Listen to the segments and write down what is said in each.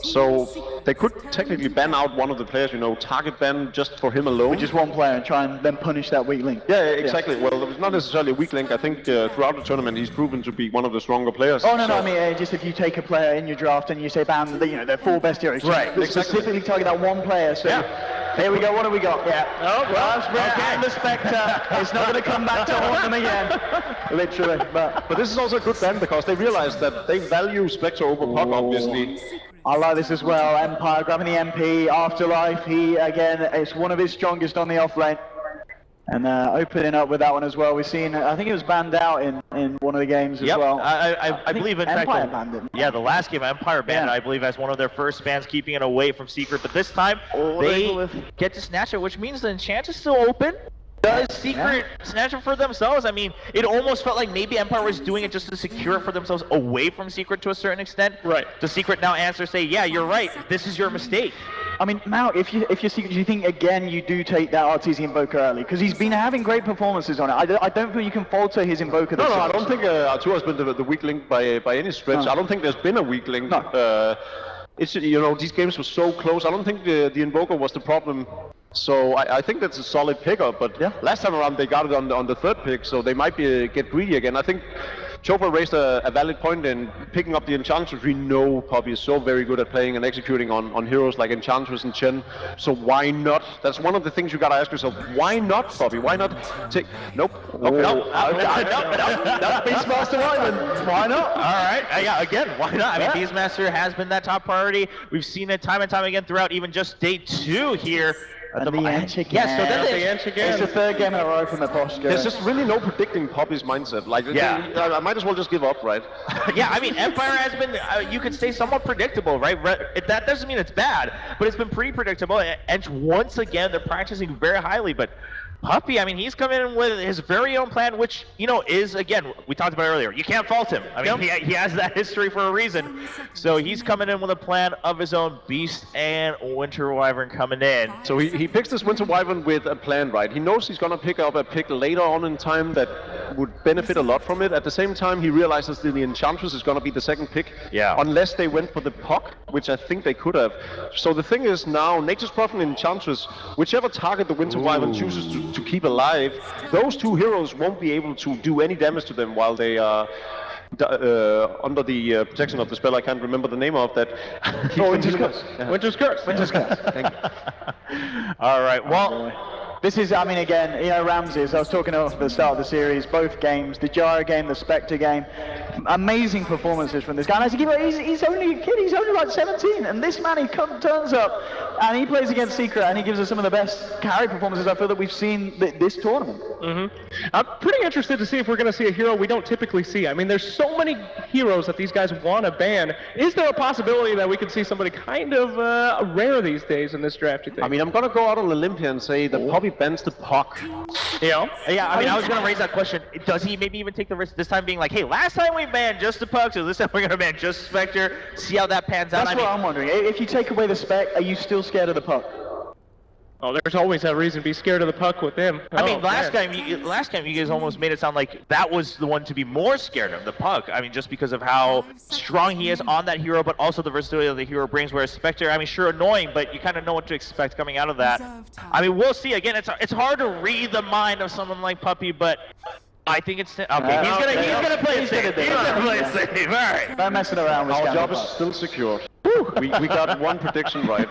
So they could technically ban out one of the players, you know, target ban just for him alone. With just one player and try and then punish that weak link. Yeah, exactly. Well, it was not necessarily a weak link. I think throughout the tournament he's proven to be one of the stronger players. Oh, no, I mean, just if you take a player in your draft and you say ban, you know, their 4 best heroes. Right, Specifically target that one player, so... Yeah. Here we go, what do we got? Yeah. Oh, well, okay. And the Spectre. It's not going to come back to haunt them again. Literally. But this is also a good ban because they realize that they value Spectre over Puck, obviously. I like this as well. Empire grabbing the MP. Afterlife, he, again, it's one of his strongest on the off lane. And opening up with that one as well. We've seen, I think it was banned out in one of the games as well. I believe in Empire fact, banned it. Yeah, the last game Empire banned it, I believe, as one of their first bans, keeping it away from Secret. But this time, they get to snatch it, which means the enchant is still open. Does Secret snatch it for themselves? I mean, it almost felt like maybe Empire was doing it just to secure it for themselves away from Secret to a certain extent. Right. Does Secret now answer, say, yeah, you're right, this is your mistake? I mean, Mal, if you're Secret, do you think, again, you do take that Arteezy Invoker early? Because he's been having great performances on it. I don't feel you can falter his Invoker. No, I don't think Arturo has been the weak link by any stretch. No. I don't think there's been a weak link. No. It's, you know, these games were so close. I don't think the Invoker was the problem. So I think that's a solid pickup, but last time around they got it on the 3rd pick, so they might get greedy again. I think Chopra raised a valid point in picking up the Enchantress. We know Poppy is so very good at playing and executing on heroes like Enchantress and Chen, so why not? That's one of the things you gotta ask yourself. Why not, Poppy? Why not take... Nope. Beastmaster Wyvern. Why not? All right. Yeah, again, why not? I mean, Beastmaster has been that top priority. We've seen it time and time again throughout even just day 2 here. And the Ench again. Yes, so then it's the 3rd game in a row from the posture. There's just really no predicting Poppy's mindset. Like, I might as well just give up, right? Yeah, I mean, Empire has been, you could say, somewhat predictable, right? That doesn't mean it's bad, but it's been pretty predictable. And once again, they're practicing very highly, but Puppy, I mean, he's coming in with his very own plan, which, you know, is, again, we talked about earlier, you can't fault him. I mean, he has that history for a reason. So he's coming in with a plan of his own, Beast and Winter Wyvern coming in. So he picks this Winter Wyvern with a plan, right? He knows he's going to pick up a pick later on in time that would benefit a lot from it. At the same time, he realizes that the Enchantress is going to be the 2nd pick. Yeah. Unless they went for the Puck, which I think they could have. So the thing is now, Nature's Prophet and Enchantress, whichever target the Winter Wyvern chooses to keep alive, those 2 heroes won't be able to do any damage to them while they are under the protection of the spell. I can't remember the name of that. Winter's Curse. Winter's Curse. Winter's Curse. Thank you. All right, well... This is, I mean, again, you know, Ramses, I was talking about at the start of the series, both games, the Gyro game, the Spectre game, amazing performances from this guy. And as he's only a kid, he's only like 17, and this man, he turns up, and he plays against Secret, and he gives us some of the best carry performances I feel that we've seen this tournament. I'm pretty interested to see if we're going to see a hero we don't typically see. I mean, there's so many heroes that these guys want to ban. Is there a possibility that we could see somebody kind of rare these days in this draft, you think? I mean, I'm going to go out on Olympia and say that Poppy bans the Puck. Yeah, I mean, I was going to raise that question. Does he maybe even take the risk this time being like, hey, last time we banned just the Puck, so this time we're going to ban just Spectre, see how that pans out? That's what I'm wondering. If you take away the Spec, are you still scared of the Puck? Oh, there's always that reason to be scared of the Puck with him. I mean, last time you guys almost made it sound like that was the one to be more scared of, the Puck. I mean, just because of how strong he is on that hero, but also the versatility that the hero brings, whereas Spectre, I mean, sure, annoying, but you kind of know what to expect coming out of that. I mean, we'll see. Again, it's hard to read the mind of someone like Puppy, but I think it's... Okay, he's gonna play it safe. He's gonna play it safe. All right. Not messing around with Our job is still secure. we got one prediction right.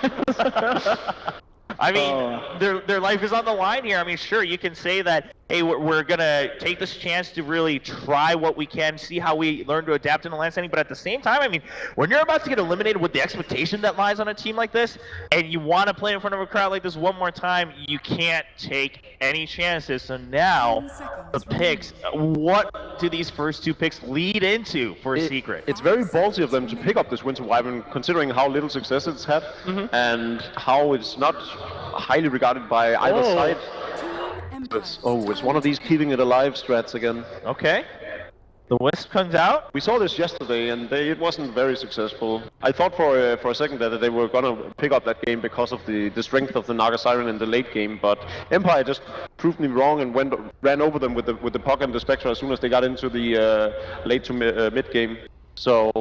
I mean, their life is on the line here. I mean, sure, you can say that, hey, we're going to take this chance to really try what we can, see how we learn to adapt in the land setting. But at the same time, I mean, when you're about to get eliminated with the expectation that lies on a team like this, and you want to play in front of a crowd like this one more time, you can't take any chances. So now, the picks, what do these first 2 picks lead into for Secret? It's very ballsy of them to pick up this Winter Wyvern, considering how little success it's had, and how it's not highly regarded by either side. It's one of these keeping it alive strats again. Okay. The Wisp comes out. We saw this yesterday, and it wasn't very successful. I thought for a second that they were going to pick up that game because of the strength of the Naga Siren in the late game, but Empire just proved me wrong and ran over them with the Puck and the Spectre as soon as they got into the late to mid game. So,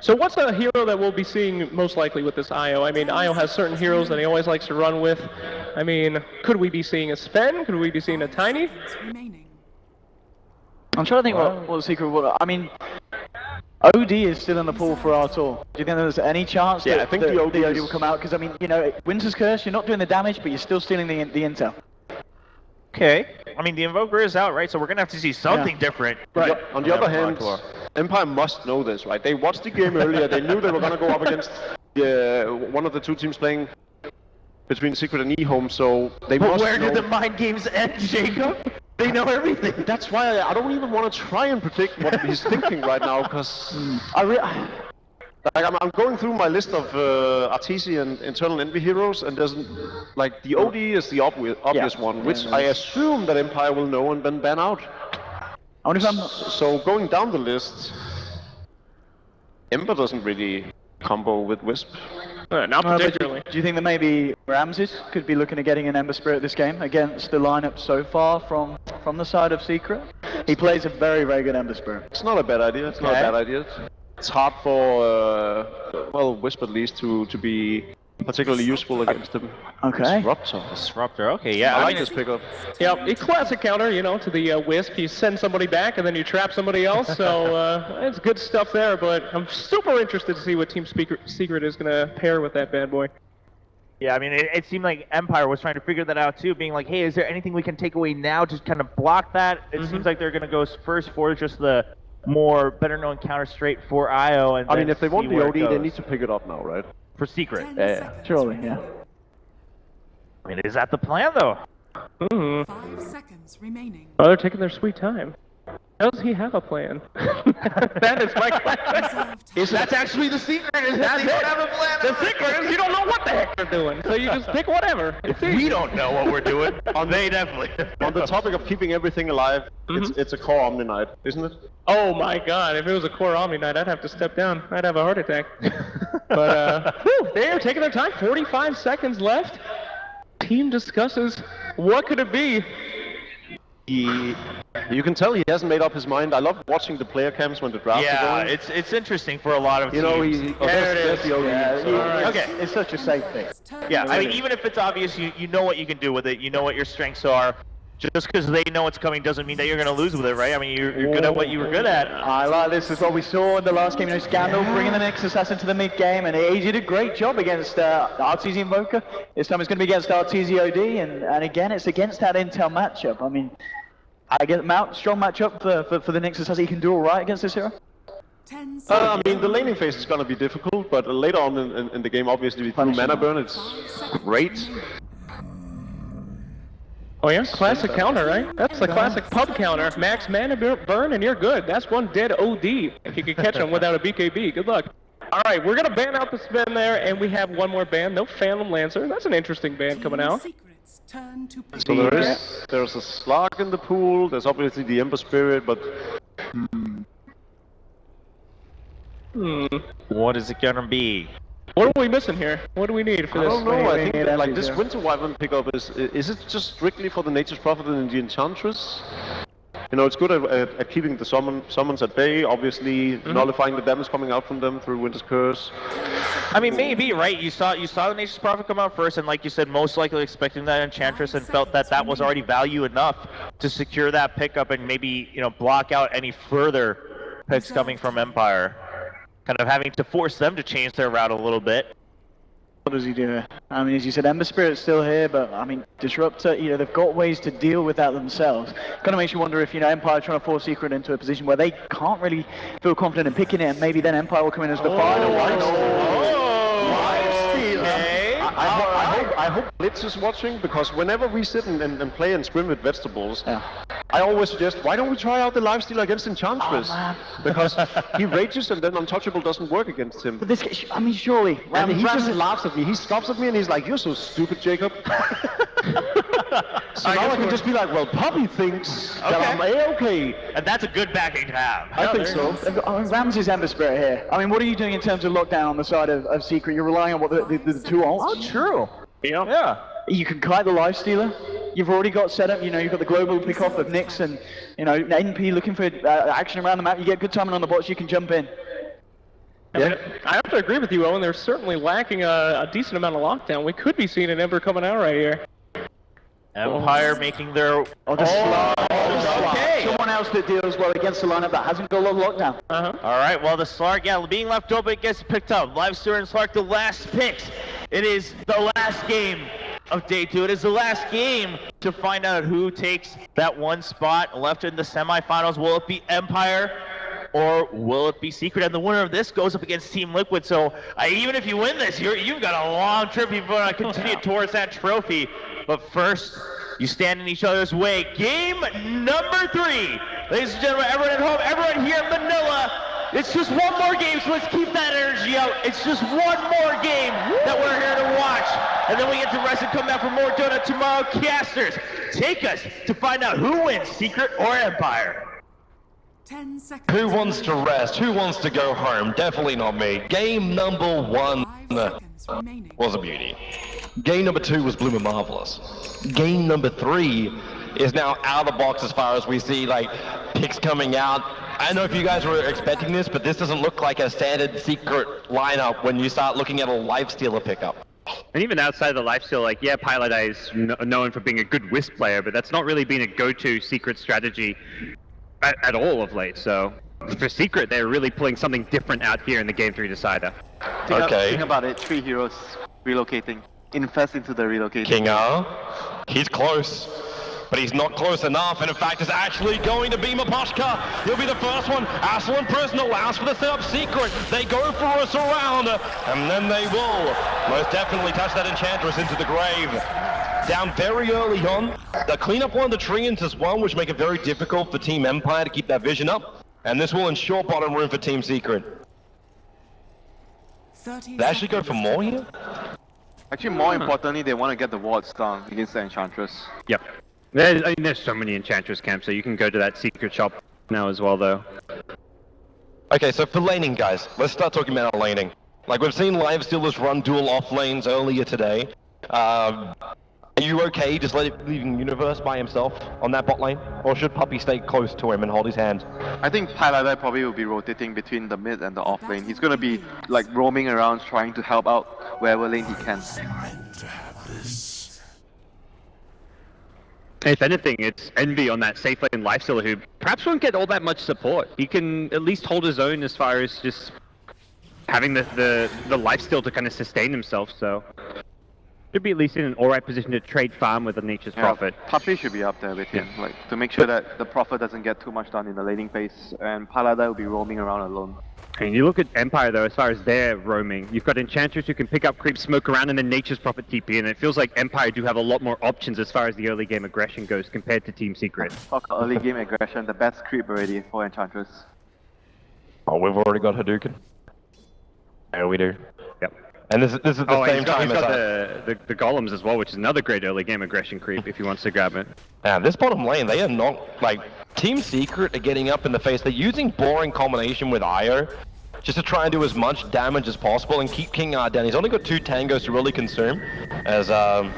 So what's the hero that we'll be seeing most likely with this IO? I mean, IO has certain heroes that he always likes to run with. I mean, could we be seeing a Sven? Could we be seeing a Tiny? I'm trying to think what the secret was. I mean, OD is still in the pool for our tour. Do you think there's any chance that I think the OD will come out? Because, I mean, you know, Winter's Curse, you're not doing the damage, but you're still stealing the intel. Okay. I mean, the Invoker is out, right? So we're going to have to see something different. right. On the other hand, Empire must know this, right? They watched the game earlier. They knew they were going to go up against one of the two teams playing between Secret and eHome, so they must Where know. did the mind games end, Jacob? They know everything. That's why I don't even want to try and predict what he's thinking right now, because I'm going through my list of Artesian internal envy heroes, and there's like the OD is the obvious one, which I assume that Empire will know and then ban out. I wonder if I'm... So going down the list, Ember doesn't really combo with Wisp. Not particularly. Do you think that maybe Ramses could be looking at getting an Ember Spirit this game against the lineup so far from the side of Secret? He plays a very, very good Ember Spirit. It's not a bad idea. It's not a bad idea. It's hard for well, Wisp at least to be particularly useful against him. Okay. Disruptor. Okay, yeah. I like mean, this pickup. Yeah, a classic counter, you know, to the Wisp. You send somebody back and then you trap somebody else, so it's good stuff there, but I'm super interested to see what Team Secret is going to pair with that bad boy. Yeah, I mean, it seemed like Empire was trying to figure that out too, being like, hey, is there anything we can take away now to kind of block that? It seems like they're going to go first for just the more better-known counter straight for IO. And I mean, if they want the OD, they goes. need to pick it up now, right? For Secret. Surely, yeah. I mean, is that the plan, though? 5 seconds remaining. Oh, they're taking their sweet time. Does he have a plan? That is my question. That's actually the secret, is that they don't have a plan. The secret is you don't know what the heck they're doing, so you just pick whatever. We don't know what we're doing. They definitely. On the topic of keeping everything alive, it's a core Omni Knight, isn't it? Oh my god, if it was a core Omni Knight, I'd have to step down. I'd have a heart attack. But, they're taking their time. 45 seconds left. Team discusses. What could it be? You can tell he hasn't made up his mind. I love watching the player cams when the drafts are going. it's interesting for a lot of teams. You know, There it is. Okay. It's such a safe thing. Yeah, I mean, even if it's obvious, you know what you can do with it. You know what your strengths are. Just because they know it's coming doesn't mean that you're going to lose with it, right? I mean, you're good at what you were good at. I like this. This is what we saw in the last game. You know, Scandal bringing the Nexus Assassin to the mid game, and he did a great job against Arteezy Invoker. This time it's going to be against Arteezy OD, and again, it's against that Intel matchup. I mean, I get strong matchup for the Nexus Assassin. He can do all right against this hero. 10 seconds. I mean, the laning phase is going to be difficult, but later on in the game, obviously, through mana burn, it's great. Oh yeah, classic counter, right? That's the classic pub counter. Max mana burn and you're good. That's one dead OD if you can catch him without a BKB. Good luck. All right, we're going to ban out the Sven there, and we have one more ban. No Phantom Lancer. That's an interesting ban coming out. Secrets turn to So there's a Slug in the pool, there's obviously the Ember Spirit, but... What is it going to be? What are we missing here? What do we need for I this? don't know, I think need that, like energies, this yeah. Winter Wyvern pickup is it just strictly for the Nature's Prophet and the Enchantress? You know, it's good at keeping the summons at bay, obviously nullifying the damage coming out from them through Winter's Curse. I mean, maybe, right? You saw the Nature's Prophet come out first, and like you said, most likely expecting that Enchantress, and felt that was already value enough to secure that pickup and maybe, you know, block out any further picks coming from Empire. Kind of having to force them to change their route a little bit. What does he do? I mean, as you said, Ember Spirit's still here, but I mean, Disruptor, you know, they've got ways to deal with that themselves. Kind of makes you wonder if, you know, Empire trying to force Secret into a position where they can't really feel confident in picking it, and maybe then Empire will come in as the final one. I hope Blitz is watching, because whenever we sit and play and swim with vegetables, I always suggest, why don't we try out the lifesteal against Enchantress? Because he rages and then Untouchable doesn't work against him. But this, I mean, surely. And he just laughs at me. He stops at me and he's like, "You're so stupid, Jacob." So now I can just be like, "Well, Poppy thinks that I'm A-okay." And that's a good backing to have. I think so. I mean, Ramses Ember Spirit here. I mean, what are you doing in terms of lockdown on the side of Secret? You're relying on what the two ults? True. Yeah. Yeah. You can kite the Lifestealer. you've already got set up, you know, you've got the global pick-off of Nyx and, you know, NP looking for action around the map. You get good timing on the bots, you can jump in. Yeah. I have to agree with you, Owen. They're certainly lacking a decent amount of lockdown. We could be seeing an Ember coming out right here. Empire making their... Okay. Someone else that deals well against the lineup that hasn't got a lot of lockdown. All right, well, the Slark, yeah, being left open gets picked up. Livestar and Slark, the last picks. It is the last game of day 2. It is the last game to find out who takes that one spot left in the semifinals. Will it be Empire or will it be Secret? And the winner of this goes up against Team Liquid. So even if you win this, you've got a long trip if you want to continue towards that trophy. But first, you stand in each other's way. Game number 3. Ladies and gentlemen, everyone at home, everyone here in Manila, it's just one more game, so let's keep that energy out. It's just one more game that we're here to watch. And then we get to rest and come back for more Dota tomorrow. Casters, take us to find out who wins, Secret or Empire. 10 seconds. Who wants to rest? Who wants to go home? Definitely not me. Game number 1 5 seconds remaining. was a beauty. Game number 2 was Bloom and Marvelous. Game number 3 is now out of the box as far as we see, like, picks coming out. I don't know if you guys were expecting this, but this doesn't look like a standard Secret lineup when you start looking at a Lifestealer pickup. And even outside of the lifesteal, like, yeah, Pilot Eye is known for being a good Wisp player, but that's not really been a go-to Secret strategy at all of late. So for Secret, they're really pulling something different out here in the Game 3 decider. Think about it, 3 heroes relocating. Infest into the relocating. King R, he's close, but he's not close enough, and in fact is actually going to be Maposhka. He'll be the first one. Asshole and Prison allows for the setup. Secret, they go for a surround, and then they will most definitely touch that Enchantress into the grave. Down very early on. The cleanup one, the Treants is one, which make it very difficult for Team Empire to keep that vision up, and this will ensure bottom room for Team Secret. 30 They actually go for more here? Actually, more importantly, they want to get the wards down against the Enchantress. Yep. There's so many Enchantress camps, so you can go to that Secret shop now as well, though. Okay, so for laning, guys, let's start talking about our laning. Like, we've seen Livestealers run dual off lanes earlier today. Are you okay just leaving Universe by himself on that bot lane? Or should Puppy stay close to him and hold his hand? I think Pilot Eye probably will be rotating between the mid and the off lane. He's going to be like roaming around trying to help out wherever lane he can. If anything, it's Envy on that safe lane Lifestealer who perhaps won't get all that much support. He can at least hold his own as far as just having the lifesteal to kind of sustain himself, so should be at least in an alright position to trade farm with the Nature's Prophet. Puppy should be up there with him, like to make sure that the Prophet doesn't get too much done in the laning phase, and Pilot Eye will be roaming around alone. And you look at Empire though, as far as their roaming, you've got Enchantress who can pick up creep, smoke around, and then Nature's Prophet TP, and it feels like Empire do have a lot more options as far as the early game aggression goes compared to Team Secret. Talk early game aggression, the best creep already for Enchantress. Oh, we've already got Hadouken. Yeah, we do. Yep. And this is the same he's time got as the golems as well, which is another great early game aggression creep if he wants to grab it. Now, this bottom lane, they are not, like, Team Secret are getting up in the face. They're using boring combination with Io just to try and do as much damage as possible and keep King R down. He's only got 2 tangos to really consume, as, no,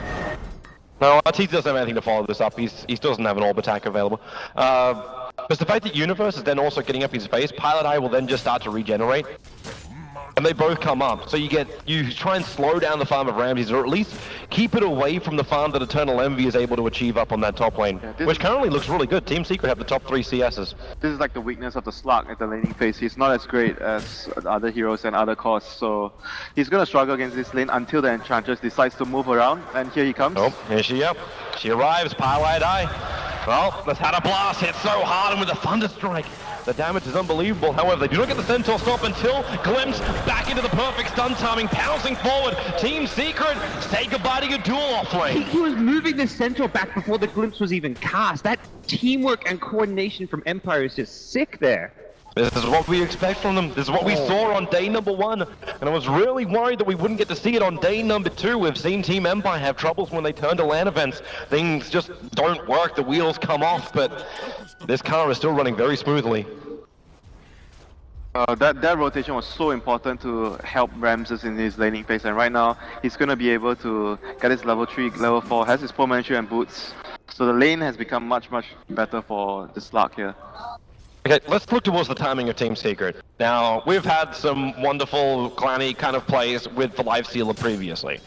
RT doesn't have anything to follow this up. He still doesn't have an orb attack available. But the fact that Universe is then also getting up his face, Pilot Eye will then just start to regenerate. And they both come up, so you try and slow down the farm of Ramses, or at least keep it away from the farm that Eternal Envy is able to achieve up on that top lane, which currently looks really good. Team Secret have the top 3 CSs. This is like the weakness of the Slug at the laning phase. He's not as great as other heroes and other cores, so he's gonna struggle against this lane until the Enchantress decides to move around, and here he comes. Oh, here she arrives, Pilot Eye. Well, that's had a blast, hit so hard, and with a Thunder Strike. The damage is unbelievable. However, they do not get the Centaur stop until Glimpse back into the perfect stun timing, pouncing forward. Team Secret, say goodbye to your dual off lane. He was moving the Centaur back before the Glimpse was even cast. That teamwork and coordination from Empire is just sick there. This is what we expect from them. This is what we saw on day number 1. And I was really worried that we wouldn't get to see it on day number 2. We've seen Team Empire have troubles when they turn to LAN events. Things just don't work, the wheels come off, but this car is still running very smoothly. That rotation was so important to help Ramses in his laning phase, and right now he's going to be able to get his level 3, level 4, has his Poor Manchu and boots. So the lane has become much better for the Slug here. Okay, let's look towards the timing of Team Secret. Now, we've had some wonderful clanny kind of plays with the Lifestealer previously.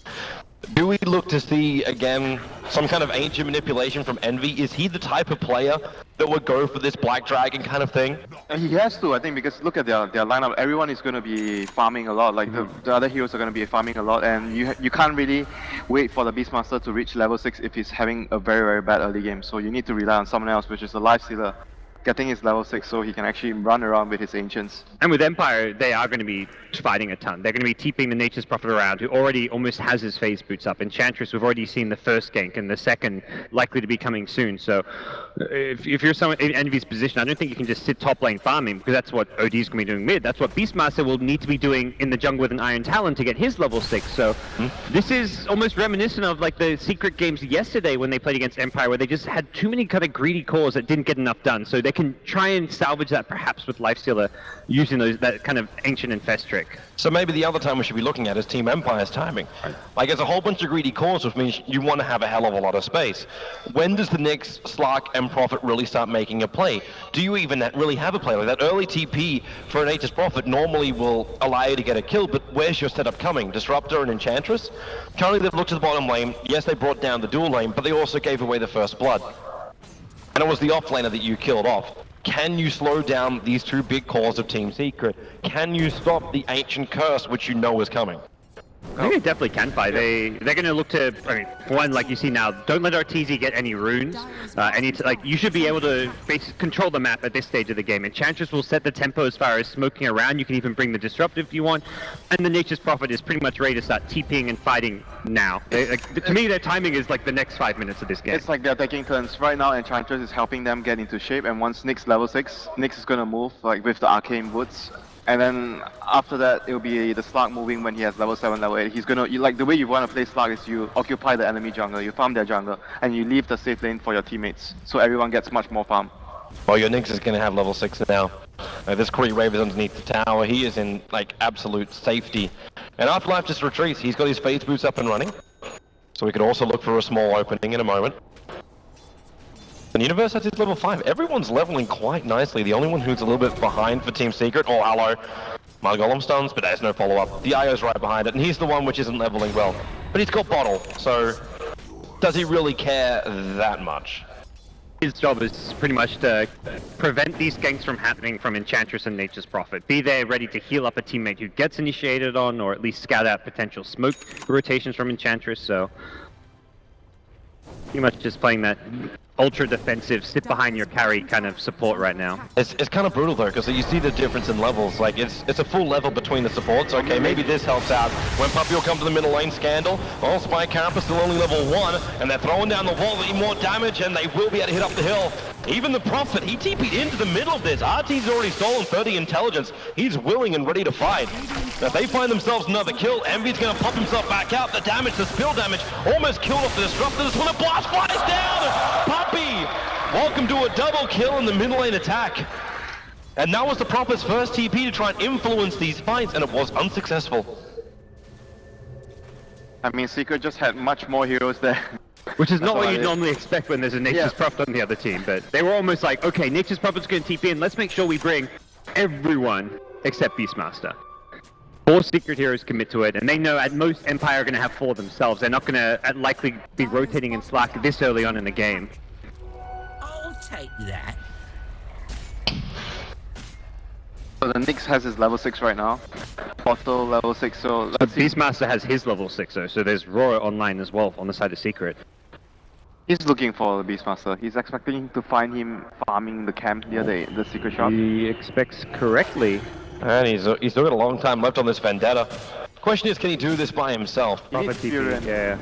Do we look to see, again, some kind of ancient manipulation from Envy? Is he the type of player that would go for this Black Dragon kind of thing? He has to, I think, because look at their lineup. Everyone is going to be farming a lot. Like the other heroes are going to be farming a lot, and you can't really wait for the Beastmaster to reach level 6 if he's having a very bad early game. So you need to rely on someone else, which is the Lifestealer, getting his level 6 so he can actually run around with his Ancients. And with Empire, they are going to be fighting a ton. They're going to be TPing the Nature's Prophet around, who already almost has his phase boots up. Enchantress, we've already seen the first gank, and the second likely to be coming soon. So if you're someone in Envy's position, I don't think you can just sit top lane farming, because that's what OD's going to be doing mid. That's what Beastmaster will need to be doing in the jungle with an Iron Talon to get his level 6. So this is almost reminiscent of like the Secret games yesterday when they played against Empire, where they just had too many kind of greedy cores that didn't get enough done. So they can try and salvage that perhaps with Lifestealer using that kind of Ancient Infest trick. So maybe the other time we should be looking at is Team Empire's timing. Like, there's a whole bunch of greedy cores, which means you want to have a hell of a lot of space. When does the next Slark and Prophet really start making a play? Do you even really have a play? Like, that early TP for an Nature's Prophet normally will allow you to get a kill, but where's your setup coming? Disruptor and Enchantress? Currently, they've looked to the bottom lane. Yes, they brought down the dual lane, but they also gave away the first blood. And it was the off-laner that you killed off. Can you slow down these two big cores of Team Secret? Can you stop the Ancient Curse, which you know is coming? I think they definitely can fight. They're going to look to, I mean, for one, like you see now, don't let Arteezy get any runes. You should be able to control the map at this stage of the game. Enchantress will set the tempo as far as smoking around. You can even bring the Disruptive if you want. And the Nature's Prophet is pretty much ready to start TPing and fighting now. To me, their timing is like the next 5 minutes of this game. It's like they're taking turns. Right now, Enchantress is helping them get into shape, and once Nyx level 6, Nyx is going to move like with the Arcane Woods. And then after that, it'll be the Slug moving when he has level 7, level 8. He's gonna, like the way you want to play Slug is you occupy the enemy jungle, you farm their jungle, and you leave the safe lane for your teammates. So everyone gets much more farm. Well, your Nyx is going to have level 6 now. This Kree Rave is underneath the tower. He is in like absolute safety. And Afterlife just retreats. He's got his phase boots up and running. So we could also look for a small opening in a moment. And Universe has his level 5. Everyone's leveling quite nicely. The only one who's a little bit behind for Team Secret, oh hello, my Golem stuns, but there's no follow-up. The IO's right behind it, and he's the one which isn't leveling well. But he's got Bottle, so does he really care that much? His job is pretty much to prevent these ganks from happening from Enchantress and Nature's Prophet. Be there ready to heal up a teammate who gets initiated on, or at least scout out potential smoke rotations from Enchantress, so pretty much just playing that ultra defensive, sit behind your carry kind of support right now. It's kind of brutal though, because you see the difference in levels. Like it's a full level between the supports. Okay, maybe this helps out. When Puppy will come to the middle lane, Scandal. Well, Spy Carapace still only level 1, and they're throwing down the wall, getting more damage, and they will be able to hit up the hill. Even the Prophet, he TP'd into the middle of this. RT's already stolen 30 intelligence. He's willing and ready to fight. Now, if they find themselves another kill, Envy's going to pop himself back out. The damage, the spill damage, almost killed off the Disruptor. This one, a blast flies down! Puppy! Welcome to a double kill in the mid lane attack. And that was the Prophet's first TP to try and influence these fights, and it was unsuccessful. I mean, Secret just had much more heroes there. Which is not what you'd normally expect when there's a Nature's Prophet on the other team, but they were almost like, okay, Nature's Prophet's going to TP in, let's make sure we bring everyone except Beastmaster. 4 Secret heroes commit to it, and they know at most Empire are going to have 4 themselves. They're not going to likely be rotating in Slack this early on in the game. I'll take that. So the Nyx has his level 6 right now. Bottle level 6, so let's see. Beastmaster has his level 6 though, so there's Roar online as well on the side of Secret. He's looking for the Beastmaster. He's expecting to find him farming the camp near the Secret shop. He expects correctly. And he's still got a long time left on this Vendetta. Question is, can he do this by himself? Prophet TP, yeah.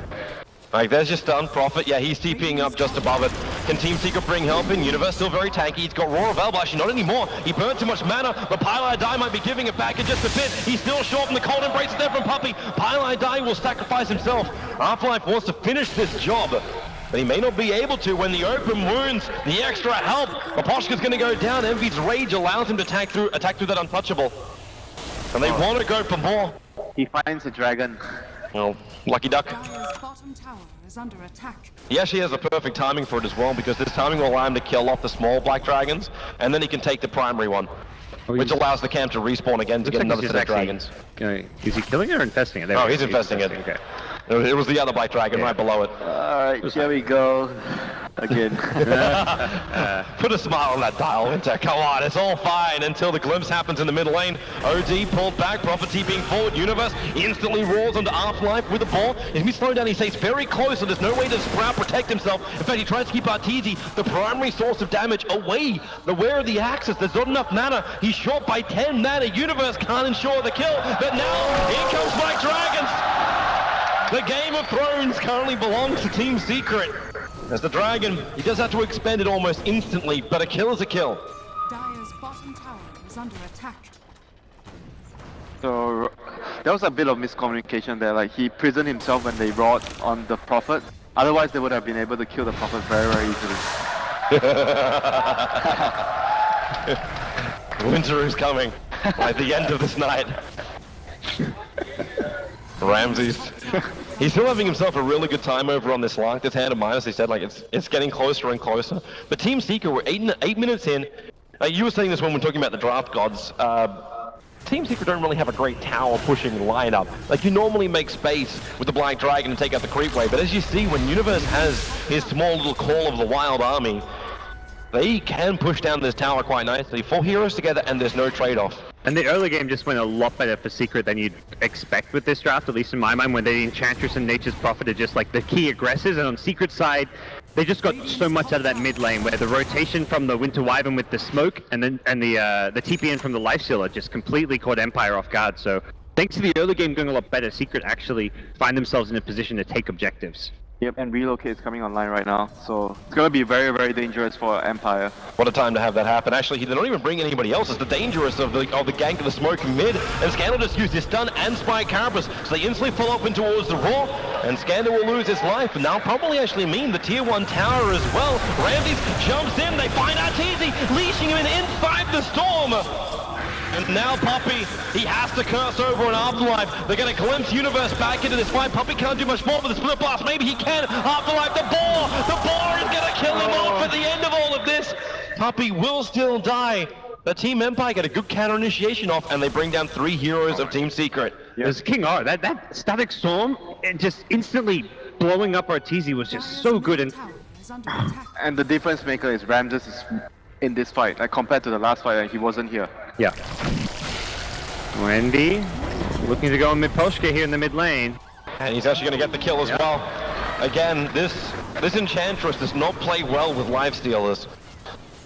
Like, there's just stun. Prophet, yeah, he's TPing up just above it. Can Team Secret bring help in? Universe still very tanky. He's got Roar of Elba, actually not anymore. He burned too much mana, but Pylai Dai might be giving it back in just a bit. He's still short from the cold embrace there from Puppy. Pylai Dai will sacrifice himself. Afterlife wants to finish this job, but he may not be able to when the open wounds, the extra help. Aposhka's going to go down. Envy's rage allows him to attack through that untouchable. And they want to go for more. He finds a dragon. Well, lucky duck. Dire's bottom tower is under attack. He actually has the perfect timing for it as well, because this timing will allow him to kill off the small black dragons, and then he can take the primary one, which allows the camp to respawn again to get another set of dragons. Is he killing it or infesting it? There Oh, we he's go. infesting it. Okay. It was the other black dragon right below it. Alright, here we go. Again. Put a smile on that dial, Winter. Come on, it's all fine until the glimpse happens in the mid lane. OD pulled back, Property being forward. Universe instantly roars onto Afterlife with the ball. If he slowed down, he stays very close, so there's no way to Sprout protect himself. In fact, he tries to keep Arteezy, the primary source of damage, away. Aware of the axis, there's not enough mana. He's short by 10 mana. Universe can't ensure the kill, but now here comes Black Dragons. The Game of Thrones currently belongs to Team Secret. As the dragon, he does have to expend it almost instantly, but a kill is a kill. Dire's bottom tower is under attack. So there was a bit of miscommunication there. Like he prisoned himself when they roared on the Prophet. Otherwise, they would have been able to kill the Prophet very, very easily. Winter is coming by the end of this night. Ramses. He's still having himself a really good time over on this lock. This hand of minus, he said, like it's getting closer and closer. But Team Secret, we're 8 minutes in. You were saying this when we're talking about the draft gods. Team Secret don't really have a great tower pushing lineup. Like you normally make space with the Black Dragon and take out the creep wave. But as you see, when Universe has his small little Call of the Wild army, they can push down this tower quite nicely. 4 heroes together and there's no trade-off. And the early game just went a lot better for Secret than you'd expect with this draft, at least in my mind, when the Enchantress and Nature's Prophet are just like the key aggressors, and on Secret's side, they just got so much out of that mid lane, where the rotation from the Winter Wyvern with the smoke, and the TPN from the Lifestealer just completely caught Empire off guard. So thanks to the early game going a lot better, Secret actually find themselves in a position to take objectives. Yep, and Relocate is coming online right now, so it's gonna be very, very dangerous for Empire. What a time to have that happen. Actually, they don't even bring anybody else. It's the dangerous of the gank of the smoke mid, and Scandal just used his stun and Spike Carapace, so they instantly pull up in towards the Raw, and Scandal will lose his life, and that'll probably actually mean the tier 1 tower as well. Ramses jumps in, they find Arteezy, leashing him inside the storm. And now Puppey, he has to curse over an Afterlife. They're going to glimpse Universe back into this fight. Puppey can't do much more for the split blast. Maybe he can. Afterlife, the boar is going to kill him off at the end of all of this. Puppey will still die. The Team Empire get a good counter initiation off, and they bring down 3 heroes of Team Secret. There's King R. That Static Storm, and just instantly blowing up Arteezy was just so good. And the difference maker is Ramses is in this fight, like compared to the last fight, he wasn't here. Yeah. Wendy looking to go on mid-Poshka here in the mid lane. And he's actually going to get the kill as well. Again, this Enchantress does not play well with Lifestealers.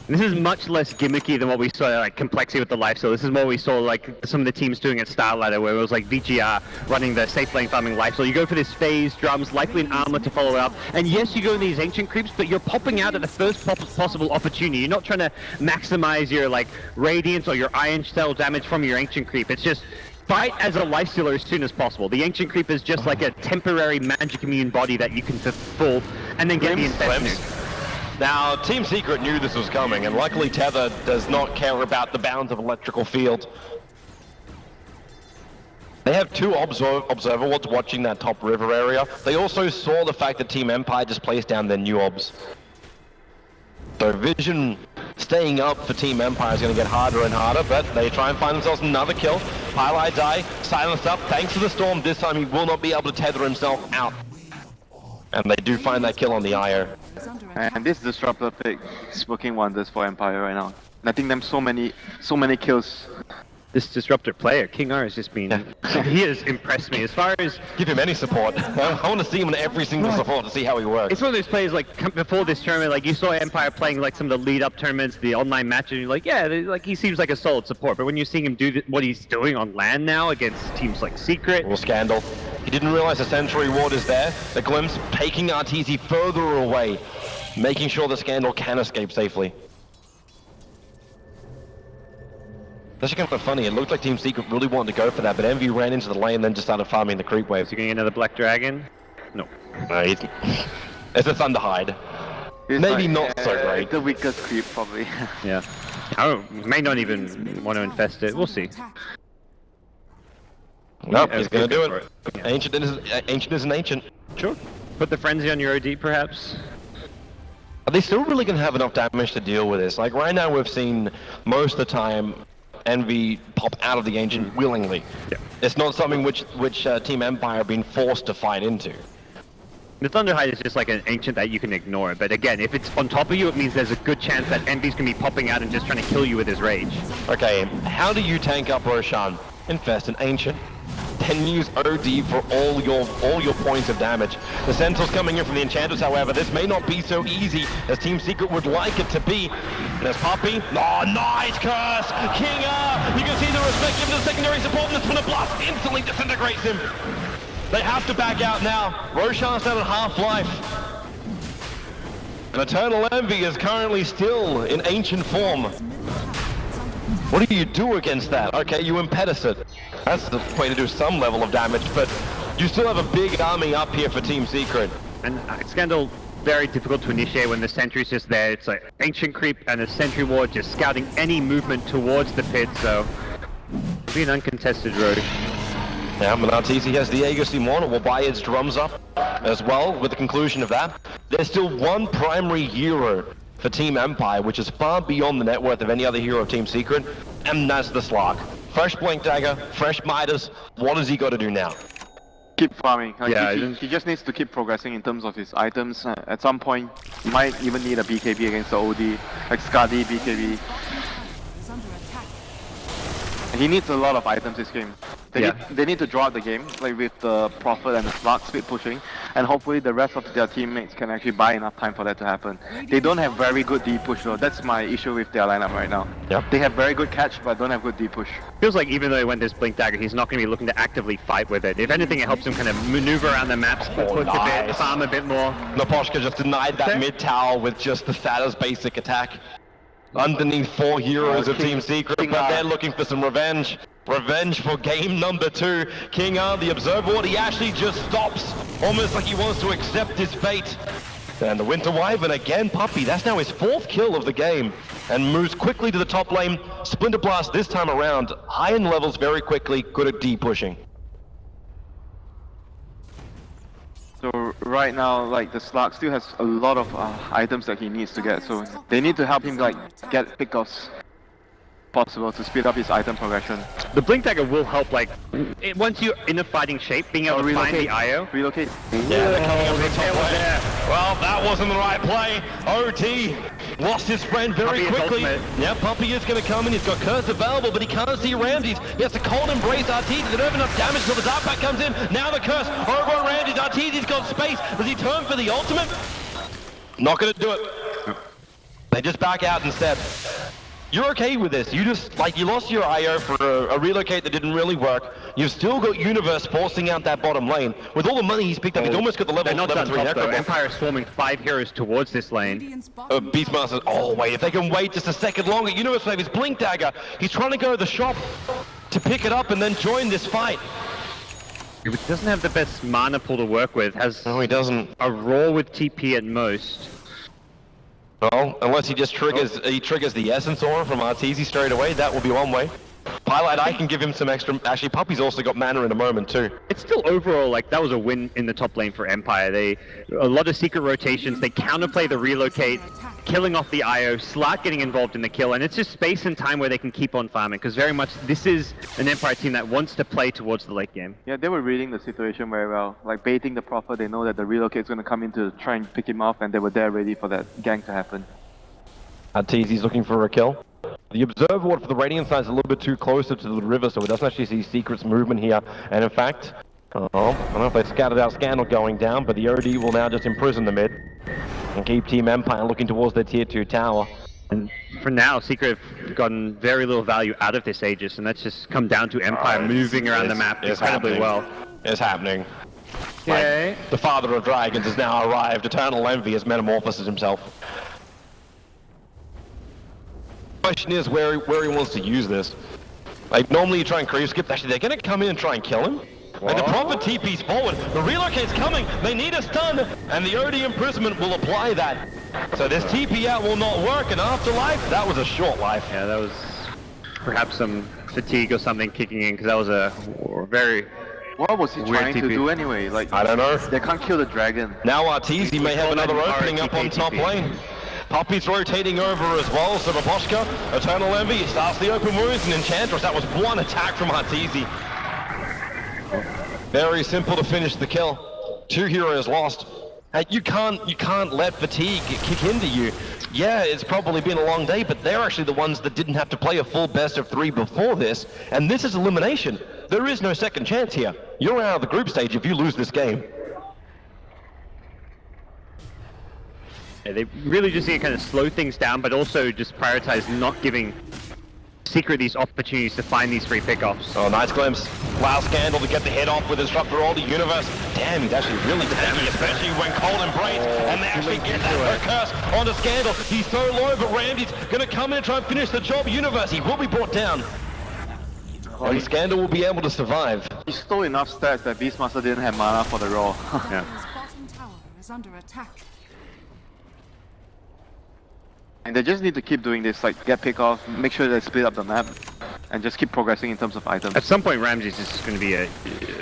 This is much less gimmicky than what we saw, like Complexity with the Lifesteal. This is what we saw, like some of the teams doing at Starlighter, where it was like VGR running the safe lane farming Lifesteal. You go for this phase, drums, likely an armor to follow up, and yes, you go in these ancient creeps, but you're popping out at the first possible opportunity. You're not trying to maximize your like radiance or your iron cell damage from your ancient creep. It's just fight as a Lifestealer as soon as possible. The ancient creep is just like a temporary magic immune body that you can fulfill, and then get the infection. Now, Team Secret knew this was coming, and luckily Tether does not care about the bounds of electrical field. They have 2 observer wards watching that top river area. They also saw the fact that Team Empire just placed down their new obs. So vision staying up for Team Empire is going to get harder and harder, but they try and find themselves another kill. Highlight die, silenced up, thanks to the storm. This time he will not be able to tether himself out. And they do find that kill on the IO. And this Disruptor pick is working wonders for Empire right now. Netting them so many kills. This Disruptor player, King R, has just been... he has impressed me as far as... Give him any support. I want to see him in every single support to see how he works. It's one of those players, like, before this tournament, like, you saw Empire playing, like, some of the lead-up tournaments, the online matches, and you're like, yeah, like, he seems like a solid support. But when you're seeing him do what he's doing on LAN now against teams like Secret... Or Scandal. He didn't realize the Century Ward is there. The glimpse taking Arteezy further away, making sure the Scandal can escape safely. That's actually kind of funny. It looked like Team Secret really wanted to go for that, but Envy ran into the lane and then just started farming the creep wave. Is he getting another Black Dragon? No. It's a Thunderhide. Maybe not so great. The weakest creep, probably. Yeah. I may not even want to infest it. We'll see. Nope, Yeah, he's gonna do go it. for it. Ancient is an ancient. Sure. Put the frenzy on your OD, perhaps. Are they still really gonna have enough damage to deal with this? Like right now, we've seen most of the time Envy pop out of the ancient willingly. Yeah. It's not something which Team Empire have been forced to fight into. The Thunderhide is just like an ancient that you can ignore, but again, if it's on top of you, it means there's a good chance that Envy's gonna be popping out and just trying to kill you with his rage. Okay, how do you tank up Roshan? Infest an ancient, then use OD for all your points of damage. The Sentinel's coming in from the Enchanters, however, this may not be so easy as Team Secret would like it to be. There's Puppey. Oh, nice curse! Kinga! You can see the respect given to the secondary support, and the Splinter Blast instantly disintegrates him. They have to back out now. Roshan's down at half-life. And Eternal Envy is currently still in ancient form. What do you do against that? Okay, you impetus it. That's the way to do some level of damage, but you still have a big army up here for Team Secret. And Scandal, very difficult to initiate when the sentry's just there. It's like ancient creep and a sentry ward just scouting any movement towards the pit, so it'll be an uncontested road. Yeah, but Arteezy has the Aegis Simon, will buy its drums up as well with the conclusion of that. There's still one primary hero for Team Empire, which is far beyond the net worth of any other hero of Team Secret, and that's the Slark. Fresh Blink Dagger, fresh Midas, what does he got to do now? Keep farming. Like, Yeah, he just needs to keep progressing in terms of his items. At some point, he might even need a BKB against the OD, like Skadi, BKB. Is under attack. He needs a lot of items this game. They need to draw out the game, like with the Prophet and the Slark speed pushing, and hopefully the rest of their teammates can actually buy enough time for that to happen. They don't have very good D push though, that's my issue with their lineup right now. Yep. They have very good catch, but don't have good D push. Feels like even though he went this Blink Dagger, he's not going to be looking to actively fight with it. If anything, it helps him kind of maneuver around the map, push a bit, nice. farm a bit more. Naposhka just denied that mid-tower with just the fattest basic attack. Underneath 4 heroes of Team Secret, but they're looking for some revenge. Revenge for game number 2. King R, the Observer Ward, he actually just stops, almost like he wants to accept his fate. And the Winter Wyvern again, Puppey, that's now his 4th kill of the game. And moves quickly to the top lane. Splinter Blast this time around, high in levels very quickly, good at D pushing. So right now, like the Slark still has a lot of items that he needs to get, so they need to help him like get pickoffs possible to speed up his item progression. The Blink Dagger will help, like, once you're in a fighting shape, being able to find the IO. Relocate. Yeah, they're coming up to the top lane. Well, that wasn't the right play. OT lost his friend very Puppey is quickly. ultimate. Yeah, Puppey is going to come in. He's got Curse available, but he can't see Ramses. He has to cold embrace Arteezy. They don't have enough damage until the Dark Pack comes in. Now the Curse over on Ramses. Arteezy's got space. Does he turn for the ultimate? Not going to do it. They just back out instead. You're okay with this. You just, like, you lost your IO for a relocate that didn't really work. You've still got Universe forcing out that bottom lane. With all the money he's picked up, he's almost got the They're not level done 3 top, though. Necro. Empire is swarming 5 heroes towards this lane. Radiant's bottom Beastmaster, oh wait, if they can wait just a second longer, Universe Wave is Blink Dagger. He's trying to go to the shop to pick it up and then join this fight. He doesn't have the best mana pool to work with. Has No, he doesn't. a roar with TP at most. Well, unless he just triggers, he triggers the Essence Aura from Arteezy straight away, that will be one way. Pilot, I can give him some extra, actually Puppey's also got mana in a moment too. It's still overall, like, that was a win in the top lane for Empire. A lot of secret rotations, they counterplay the relocate, killing off the IO, Slark getting involved in the kill, and it's just space and time where they can keep on farming, because very much this is an Empire team that wants to play towards the late game. Yeah, they were reading the situation very well. Like baiting the Prophet, they know that the relocate's gonna come in to try and pick him off, and they were there ready for that gank to happen. Arteezy's looking for a kill. The Observer Ward for the Radiant side is a little bit too closer to the river, so it doesn't actually see Secret's movement here. And in fact, I don't know if they scattered out Scandal going down, but the OD will now just imprison the mid and keep Team Empire looking towards their tier 2 tower. And for now, Secret have gotten very little value out of this Aegis, and that's just come down to Empire moving around the map incredibly well. It's happening. Okay. Like, the Father of Dragons has now arrived. Eternal Envy has metamorphosed himself. The question is where he wants to use this. Like, normally you try and creep skip. Actually, they're going to come in and try and kill him. Like, the Prophet TP's forward. The relocate's coming. They need a stun, and the OD imprisonment will apply that. So this TP out will not work, and Afterlife, that was a short life. Yeah, that was perhaps some fatigue or something kicking in, because that was a very... What was he Weird trying to TP. do anyway? Like, I don't know. they can't kill the dragon. Now Arteezy may have call that another an opening up on RTP. top lane. Puppy's rotating over as well, so Baboshka, Eternal Envy, starts the open wounds, and Enchantress. That was one attack from Arteezy. Very simple to finish the kill. 2 heroes lost. You can't let fatigue kick into you. Yeah, it's probably been a long day, but they're actually the ones that didn't have to play a full best of 3 before this, and this is elimination. There is no second chance here. You're out of the group stage if you lose this game. Yeah, they really just need to kind of slow things down, but also just prioritize not giving Secret these opportunities to find these free pickoffs. Oh, nice glimpse. Wow, Scandal to get the head off with Disruptor all the Universe. Damn, he's actually really tanky, especially when Cold Embrace, and they actually get that curse onto Scandal. He's so low, but Ramsey's gonna come in and try and finish the job. Universe, he will be brought down. And Scandal will be able to survive. He stole enough stats that Beastmaster didn't have mana for the roll. Yeah. His bottom tower is under attack. And they just need to keep doing this, like get pick off, make sure they split up the map, and just keep progressing in terms of items. At some point, Ramsey's is going to be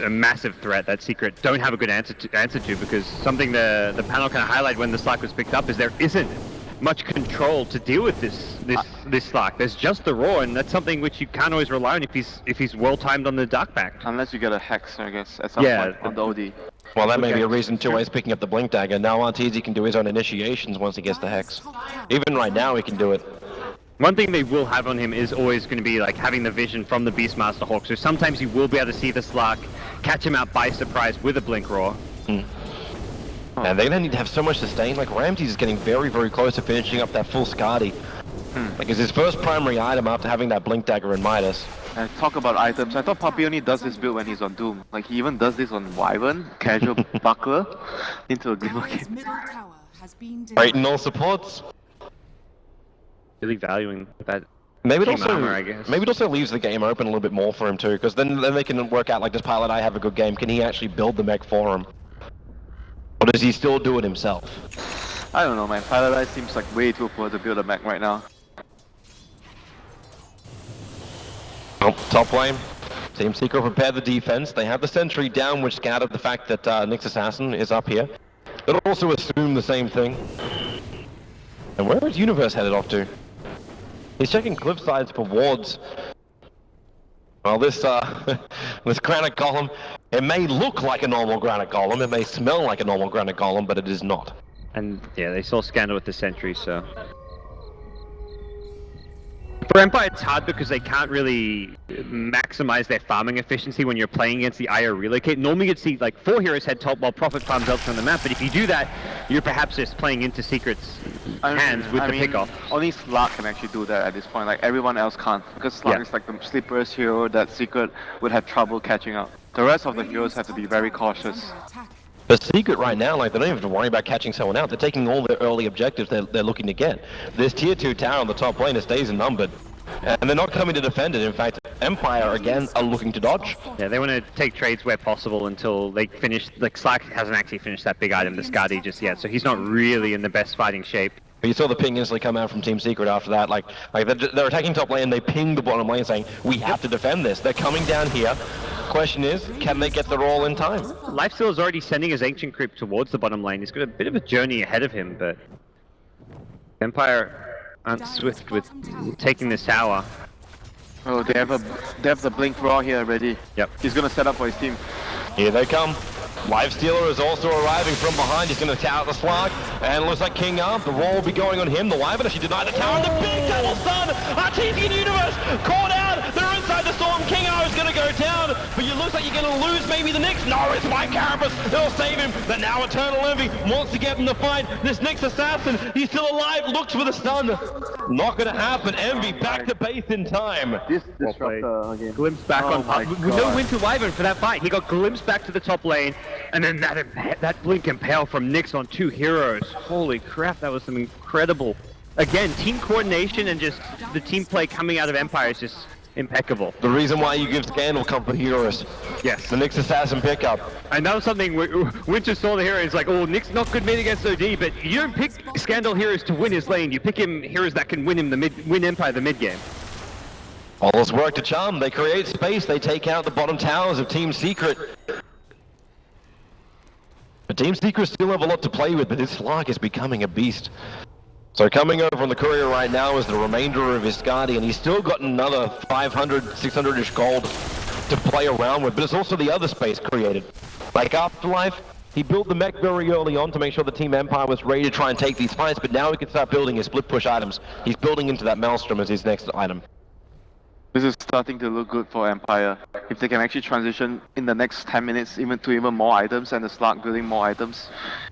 a massive threat that Secret don't have a good answer to, because something the panel kind of highlighted when the Slack was picked up is there isn't much control to deal with this Slack. There's just the Roar, and that's something which you can't always rely on if he's well timed on the Dark Back. Unless you get a Hex, I guess, at some point on the OD. Well, that may be a reason too why he's picking up the Blink Dagger. Now Arteezy can do his own initiations once he gets the Hex. Even right now he can do it. One thing they will have on him is always going to be like having the vision from the Beastmaster Hawk, so sometimes you will be able to see the Slack, catch him out by surprise with a Blink Roar. And they're going to need to have so much sustain. Like, Ramsey's is getting very, very close to finishing up that full Skadi. Like, it's his first primary item after having that Blink Dagger and Midas. And talk about items, I thought Puppy only does this build when he's on Doom. Like, he even does this on Wyvern, Casual Buckler, into a Glimmer Dire's Game. middle tower has been Right in denied. all supports. Really valuing that. Maybe it Team also armor, I guess. maybe it also leaves the game open a little bit more for him too, because then they can work out, like, does Pilot Eye have a good game? Can he actually build the mech for him? Or does he still do it himself? I don't know, man. Pilot Eye seems like way too poor to build a mech right now. Oh, top lane. Team Secret prepare the defense. They have the sentry down, which scattered the fact that Nyx Assassin is up here. They'll also assume the same thing. And where is Universe headed off to? He's checking cliff sides for wards. Well, this this granite golem, it may look like a normal granite golem, it may smell like a normal granite golem, but it is not. And yeah, they saw Scandal with the Sentry, so... For Empire, it's hard because they can't really maximize their farming efficiency when you're playing against the IO relocate. Normally you'd see like 4 heroes head top while Prophet farms elsewhere on the map, but if you do that, you're perhaps just playing into Secret's hands with the pickoff. Only Slark can actually do that at this point, like everyone else can't. Because Slark is like the sleeper's hero that Secret would have trouble catching up. The rest of the heroes have to be very cautious. Under attack. The Secret right now, like, they don't even have to worry about catching someone out. They're taking all their early objectives they're looking to get. This tier 2 tower on the top lane is days and numbered. And they're not coming to defend it. In fact, Empire, again, are looking to dodge. Yeah, they want to take trades where possible until they finish... Like, Slack hasn't actually finished that big item, the Skadi, just yet, so he's not really in the best fighting shape. But you saw the ping instantly come out from Team Secret after that. Like they're attacking top lane, they ping the bottom lane saying, we have to defend this. They're coming down here. Question is, can they get the roll in time? Lifesteal is already sending his Ancient Creep towards the bottom lane. He's got a bit of a journey ahead of him, but... Empire aren't swift with taking this tower. Oh, they have the Blink Raw here already. Yep. He's gonna set up for his team. Here they come. Lifestealer is also arriving from behind. He's going to tower the Slug. And it looks like King Arm. The roll will be going on him. The Wyvern actually denied the tower. And the big double stun. Arteezy and Universe caught out. They're inside the storm. King Arm is going to go down. But it looks like you're going to lose maybe the Nyx. No, it's Mike Carapace. They'll save him. But now Eternal Envy wants to get in the fight. This Nyx Assassin, he's still alive. Looks for the stun. Not going to happen. Envy back to base in time. This disruptor again. Glimpse back on my with no Winter Wyvern for that fight. He got glimpsed back to the top lane. And then that Blink Impale from Nyx on 2 heroes. Holy crap, that was some incredible... Again, team coordination and just the team play coming out of Empire is just impeccable. The reason why you give Scandal comfort heroes. Yes. The Nyx Assassin pickup. And that was something Winter saw the hero. It's like, oh, Nyx not good mid against OD, but you don't pick Scandal heroes to win his lane. You pick him heroes that can win him win Empire the mid game. All this work to charm, they create space, they take out the bottom towers of Team Secret. But Team Secret still have a lot to play with, but this Slark is becoming a beast. So coming over on the courier right now is the remainder of his Skadi, and he's still got another 500, 600-ish gold to play around with, but it's also the other space created. Like Afterlife, he built the mech very early on to make sure the Team Empire was ready to try and take these fights, but now he can start building his split push items. He's building into that Maelstrom as his next item. This is starting to look good for Empire. If they can actually transition in the next 10 minutes even more items and the Slark building more items,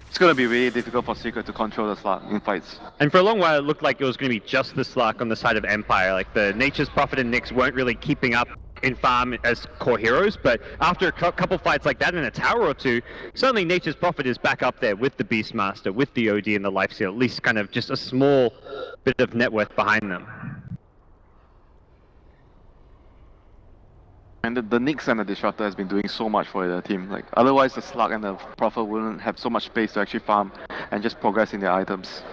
it's going to be really difficult for Secret to control the Slark in fights. And for a long while it looked like it was going to be just the Slark on the side of Empire. Like the Nature's Prophet and Nyx weren't really keeping up in farm as core heroes, but after a couple fights like that in a tower or two, suddenly Nature's Prophet is back up there with the Beastmaster, with the OD and the Lifesteal, at least kind of just a small bit of net worth behind them. And the Nyx and the Disruptor has been doing so much for the team. Like otherwise the Slark and the Prophet wouldn't have so much space to actually farm and just progress in their items.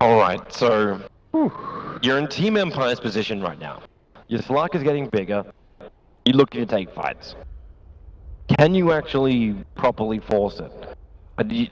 Alright, so you're in Team Empire's position right now. Your Slark is getting bigger. You're looking to take fights. Can you actually properly force it?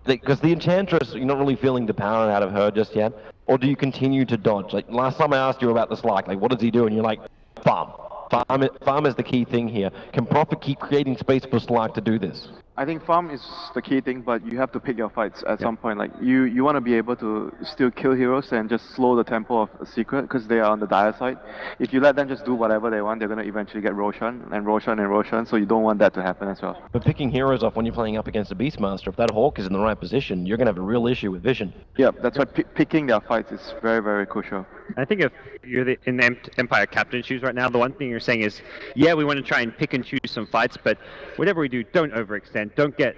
Because the Enchantress, you're not really feeling the power out of her just yet. Or do you continue to dodge? Like last time I asked you about the Slark, like what does he do? And you're like, farm. Farm is the key thing here. Can Prophet keep creating space for Slark to do this? I think farm is the key thing, but you have to pick your fights at some point. Like you want to be able to still kill heroes and just slow the tempo of a Secret because they are on the dire side. If you let them just do whatever they want, they're going to eventually get Roshan and Roshan and Roshan, so you don't want that to happen as well. But picking heroes off when you're playing up against a Beastmaster, if that Hawk is in the right position, you're going to have a real issue with vision. Yeah, that's why picking their fights is very, very crucial. I think if you're in the Empire captain shoes right now, the one thing you're saying is, yeah, we want to try and pick and choose some fights, but whatever we do, don't overextend, don't get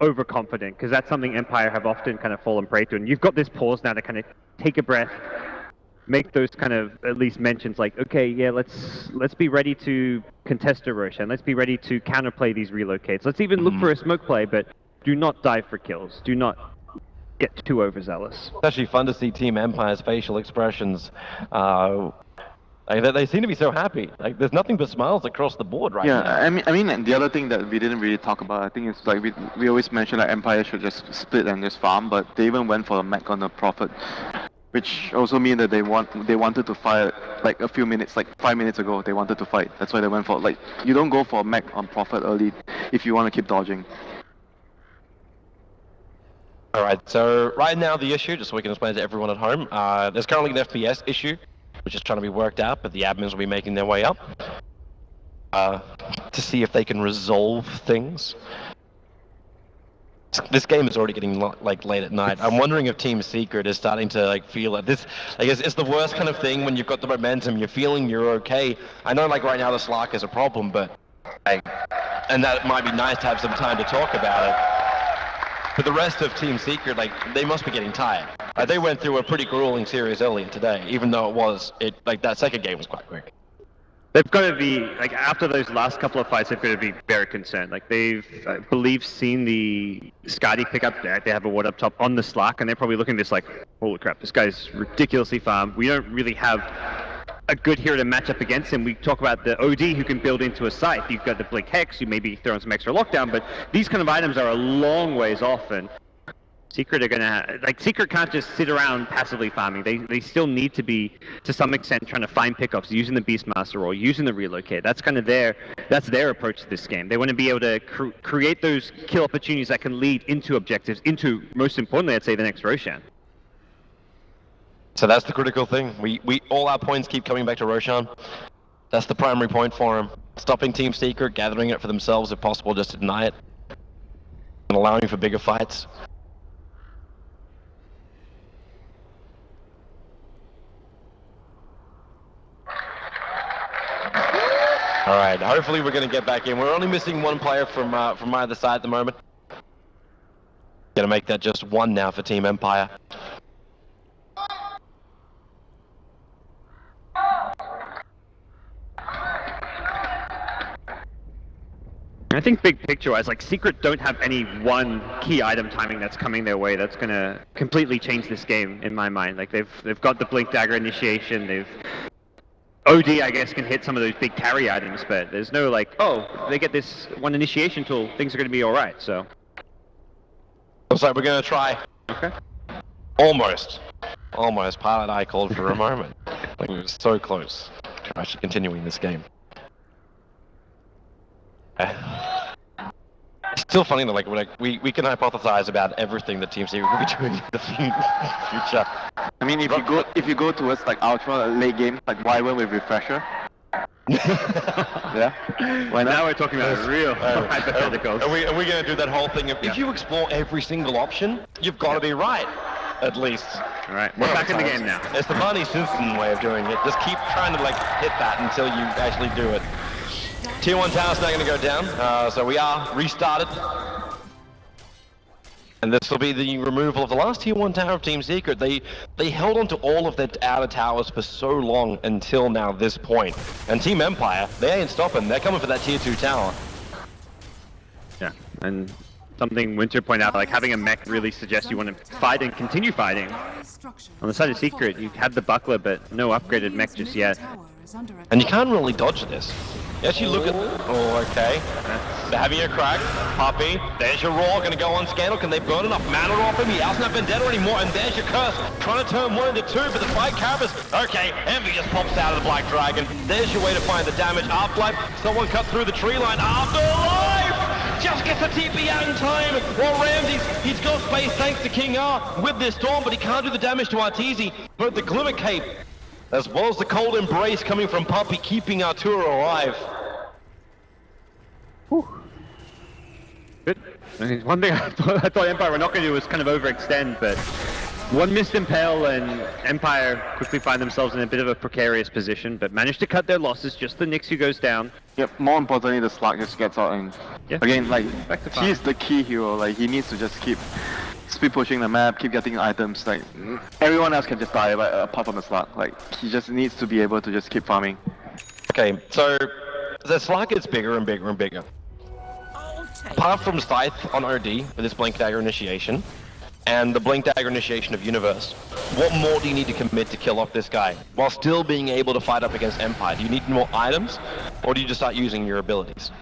overconfident, because that's something Empire have often kind of fallen prey to. And you've got this pause now to kind of take a breath, make those kind of at least mentions like, okay, yeah, let's be ready to contest a Roshan, let's be ready to counterplay these relocates, let's even look for a smoke play, but do not dive for kills, do not get too overzealous. It's actually fun to see Team Empire's facial expressions. They seem to be so happy. Like there's nothing but smiles across the board right now. Yeah, I mean, and the other thing that we didn't really talk about, I think it's like we always mention that Empire should just split and just farm, but they even went for a mech on the Prophet, which also means that they wanted to fight like a few minutes, like 5 minutes ago. They wanted to fight. That's why they went for like you don't go for a mech on Prophet early if you want to keep dodging. Alright, so right now the issue, just so we can explain to everyone at home, there's currently an FPS issue, which is trying to be worked out, but the admins will be making their way up to see if they can resolve things. This game is already getting like late at night. I'm wondering if Team Secret is starting to like feel like this. I guess it's the worst kind of thing when you've got the momentum, you're feeling you're okay. I know like right now the Slark is a problem, but and that might be nice to have some time to talk about it. But the rest of Team Secret, like, they must be getting tired. They went through a pretty grueling series earlier today, even though like, that second game was quite quick. They've got to be, like, after those last couple of fights, they've got to be very concerned. Like, they've, I believe, seen the Skadi pick up, they have a ward up top on the Slark, and they're probably looking at this like, holy crap, this guy's ridiculously farmed. We don't really have a good hero to match up against him. We talk about the OD who can build into a site. You've got the Blink Hex, you maybe throw in some extra lockdown, but these kind of items are a long ways off, and Secret are gonna Secret can't just sit around passively farming. They still need to be, to some extent, trying to find pickups, using the Beastmaster role, using the relocate. That's kind of their approach to this game. They want to be able to create those kill opportunities that can lead into objectives, into, most importantly, I'd say, the next Roshan. So that's the critical thing. We all our points keep coming back to Roshan. That's the primary point for him. Stopping Team Secret, gathering it for themselves if possible, just to deny it, and allowing for bigger fights. All right, hopefully we're going to get back in. We're only missing one player from either side at the moment. Going to make that just one now for Team Empire. I think big picture-wise, like Secret don't have any one key item timing that's coming their way that's gonna completely change this game in my mind. Like they've got the Blink Dagger initiation, they've OD I guess can hit some of those big carry items, but there's no like, oh, they get this one initiation tool, things are gonna be alright, so. Looks like we're gonna try. Okay. Almost. Pilot I called for a moment. Like we were so close to actually continuing this game. It's still funny that like we can hypothesize about everything that Team Secret will be doing in the future. I mean, if you go towards like ultra late game, like Wyvern with Refresher. Yeah. Well, now we're talking about real hypotheticals. Are we going to do that whole thing of if you explore every single option, you've got to be right, at least. All right, we're back in the game now. It's the Barney Simpson way of doing it. Just keep trying to like hit that until you actually do it. Tier 1 tower's not going to go down, so we are restarted. And this will be the removal of the last Tier 1 tower of Team Secret. They held on to all of their outer towers for so long until now this point. And Team Empire, they ain't stopping. They're coming for that Tier 2 tower. Yeah, and something Winter pointed out, like having a mech really suggests you want to fight and continue fighting. On the side of Secret, you had the buckler, but no upgraded mech just yet. And you can't really dodge this. You actually look at... Oh, okay. They're having a crack. Puppy. There's your Raw. Gonna go on Scandal. Can they burn enough mana off him? He hasn't have Vendetta anymore. And there's your Curse. Trying to turn 1 into 2, but the 5 Carapace. Okay, Envy just pops out of the Black Dragon. There's your way to find the damage. Afterlife. Someone cut through the tree line. Afterlife! Just gets the TP out in time. While Ramses, he's got space thanks to King R with this Storm, but he can't do the damage to Arteezy. But the Glimmer Cape, as well as the Cold Embrace coming from Puppy, keeping Arturo alive. Whew. Good. I mean, one thing I thought Empire were not going to do was kind of overextend, but one missed Impale and Empire quickly find themselves in a bit of a precarious position, but managed to cut their losses. Just the Nyx who goes down. Yep, more importantly, the Slug just gets out and again, like, he's the key hero. Like, he needs to just keep speed pushing the map, keep getting items. Like, everyone else can just die, apart from the Slug. Like, he just needs to be able to just keep farming. Okay, so the Slug gets bigger and bigger and bigger. Apart from Scythe on OD with this Blink Dagger initiation, and the Blink Dagger initiation of Universe, what more do you need to commit to kill off this guy, while still being able to fight up against Empire? Do you need more items, or do you just start using your abilities?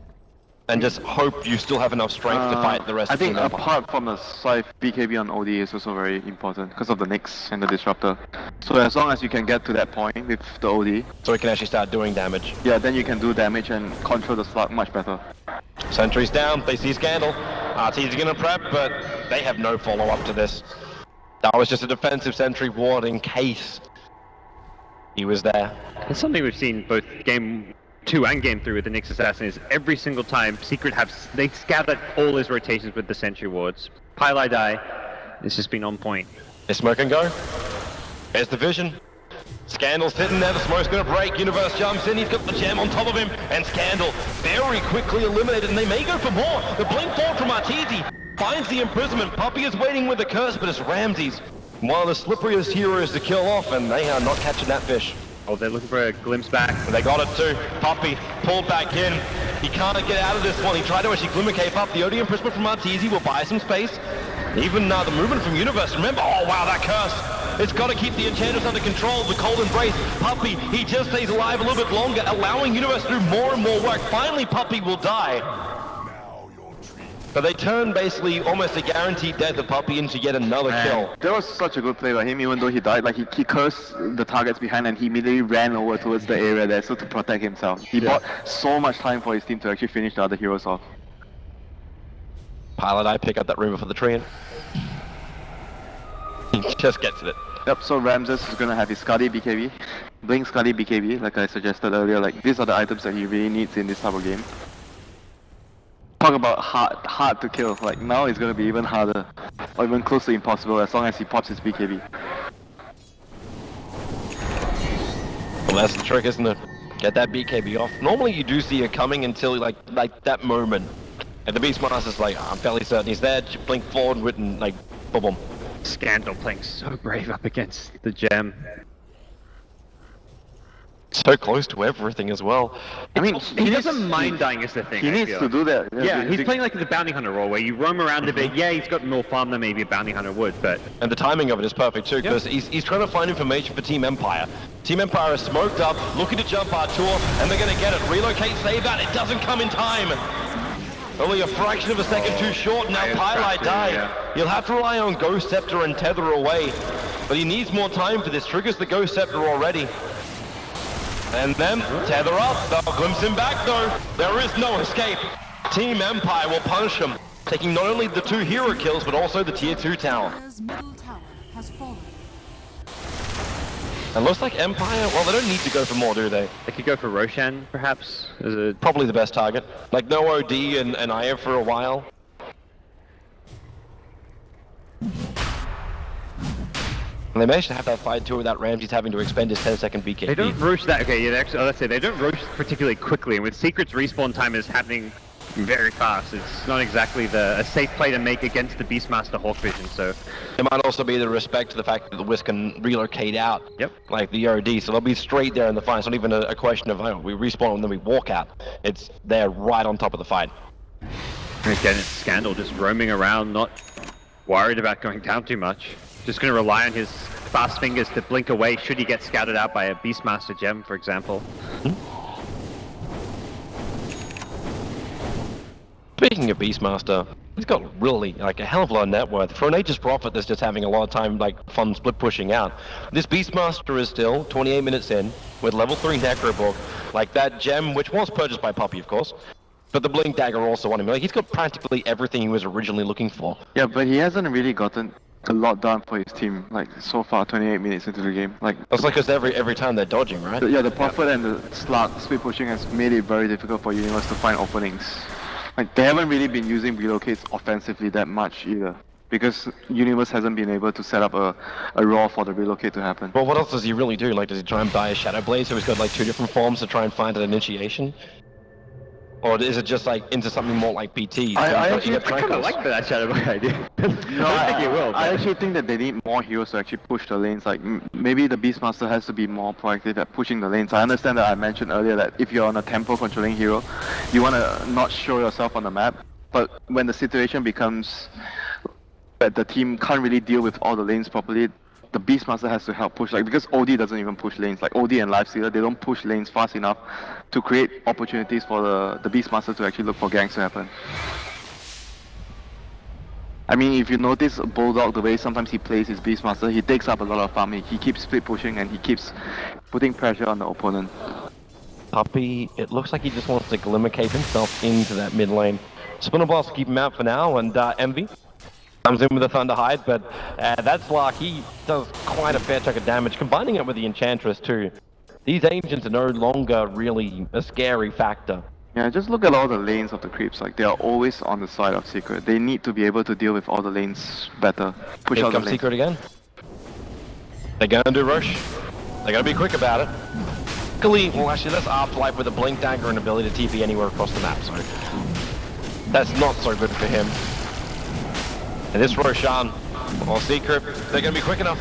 And just hope you still have enough strength to fight the rest of the Team Empire? I think apart from the Scythe, BKB on OD is also very important, because of the Nyx and the Disruptor. So as long as you can get to that point with the OD... So it can actually start doing damage. Yeah, then you can do damage and control the Slug much better. Sentry's down, they see Scandal. Arteezy's gonna prep, but they have no follow-up to this. That was just a defensive sentry ward in case he was there. It's something we've seen both Game 2 and Game 3 with the Nyx Assassin is every single time Secret they scattered all his rotations with the sentry wards. Pylai die, it's just been on point. Is Smoke and go? There's the vision. Scandal's sitting there, the smoke's gonna break, Universe jumps in, he's got the gem on top of him, and Scandal very quickly eliminated, and they may go for more. The blink forward from Arteezy finds the imprisonment. Puppy is waiting with the curse, but it's Ramses, one of the slipperiest heroes to kill off, and they are not catching that fish. Oh, they're looking for a glimpse back. They got it too. Puppy pulled back in. He can't get out of this one. He tried to actually Glimmer Cape up. The OD imprisonment from Arteezy will buy some space. Even the movement from Universe, remember, oh wow, that curse. It's got to keep the Enchantress under control. The Cold Embrace. Puppy, he just stays alive a little bit longer, allowing Universe to do more and more work. Finally, Puppy will die. But they turn basically almost a guaranteed death of Puppy into yet another kill. That was such a good play by him, even though he died. Like, he cursed the targets behind and he immediately ran over towards the area there so to protect himself. He bought so much time for his team to actually finish the other heroes off. Pilot I pick up that rumor for the Treant. He just gets it. Yep, so Ramses is gonna have his Skadi BKB. Blink Skadi BKB, like I suggested earlier. Like, these are the items that he really needs in this type of game. Talk about hard to kill. Like, now it's gonna be even harder, or even close to impossible as long as he pops his BKB. Well, that's the trick, isn't it? Get that BKB off. Normally you do see it coming until like that moment. And the Beastmaster's like, I'm fairly certain he's there, blink forward with and like, boom boom. Scandal playing so brave up against the gem. So close to everything as well. I mean, he doesn't mind dying is the thing. He needs to do that. Yeah, he's playing like the bounty hunter role, where you roam around a bit. Yeah, he's got more farm than maybe a bounty hunter would, but... And the timing of it is perfect too, because he's trying to find information for Team Empire. Team Empire is smoked up, looking to jump our tour, and they're going to get it. Relocate, save that, it doesn't come in time. Only a fraction of a second too short, now Pylite died. He'll have to rely on Ghost Scepter and Tether away, but he needs more time for this. Triggers the Ghost Scepter already. And then, tether up, they'll glimpse him back though. There is no escape. Team Empire will punish him, taking not only the 2 hero kills, but also the tier 2 tower. Dire's middle tower has fallen. And looks like Empire, well, they don't need to go for more, do they? They could go for Roshan, perhaps, as a... Probably the best target. Like, no OD and Aya for a while. And they managed to have that fight too without Ramsey's having to expend his 10-second BKB. They don't rush that, okay, yeah, actually, let's say, they don't rush particularly quickly, and with Secret's respawn time is happening very fast. It's not exactly a safe play to make against the Beastmaster Hawk Vision, so... It might also be the respect to the fact that the Wisp can relocate out, like the OD, so they'll be straight there in the fight. It's not even a question of, oh, we respawn and then we walk out. It's they're right on top of the fight. And again, it's Scandal just roaming around, not worried about going down too much. Just going to rely on his fast fingers to blink away should he get scouted out by a Beastmaster gem, for example. Speaking of Beastmaster, he's got really like a hell of a lot of net worth. For a Nature's Prophet that's just having a lot of time like fun split pushing out. This Beastmaster is still 28 minutes in with level 3 Necro Book, like that gem which was purchased by Puppy of course. But the Blink Dagger also on him. Like he's got practically everything he was originally looking for. Yeah, but he hasn't really gotten a lot done for his team, like so far 28 minutes into the game. Like that's like because every time they're dodging, right? Yeah, the Prophet and the Slug speed pushing has made it very difficult for Universe to find openings. Like they haven't really been using relocates offensively that much either, because Universe hasn't been able to set up a roll for the relocate to happen. Well, what else does he really do? Like, does he try and buy a Shadow Blade so he's got like 2 different forms to try and find an initiation? Or is it just like into something more like PT? I kind of like that Shadow Blade idea. No, I think it will. I actually think that they need more heroes to actually push the lanes. Like maybe the Beastmaster has to be more proactive at pushing the lanes. I understand that I mentioned earlier that if you're on a tempo controlling hero, you want to not show yourself on the map. But when the situation becomes that the team can't really deal with all the lanes properly, the Beastmaster has to help push, like because OD doesn't even push lanes. Like OD and Lifestealer, they don't push lanes fast enough to create opportunities for the Beastmaster to actually look for ganks to happen. I mean, if you notice Bulldog, the way sometimes he plays his Beastmaster, he takes up a lot of farm. He keeps split pushing and he keeps putting pressure on the opponent. Puppy, it looks like he just wants to glimmer cape himself into that mid lane. Spinner Blast will keep him out for now, and Envy comes in with a Thunder Hide, but that's like he does quite a fair chunk of damage, combining it with the Enchantress too. These Ancients are no longer really a scary factor. Yeah, just look at all the lanes of the creeps. Like they are always on the side of Secret. They need to be able to deal with all the lanes better. Push Here out the comes lanes. Secret again. They're gonna do rush. They're gonna be quick about it. Luckily, well actually that's Afterlife with a Blink Dagger and ability to TP anywhere across the map, so that's not so good for him. And this Roshan, or Secret, they're going to be quick enough.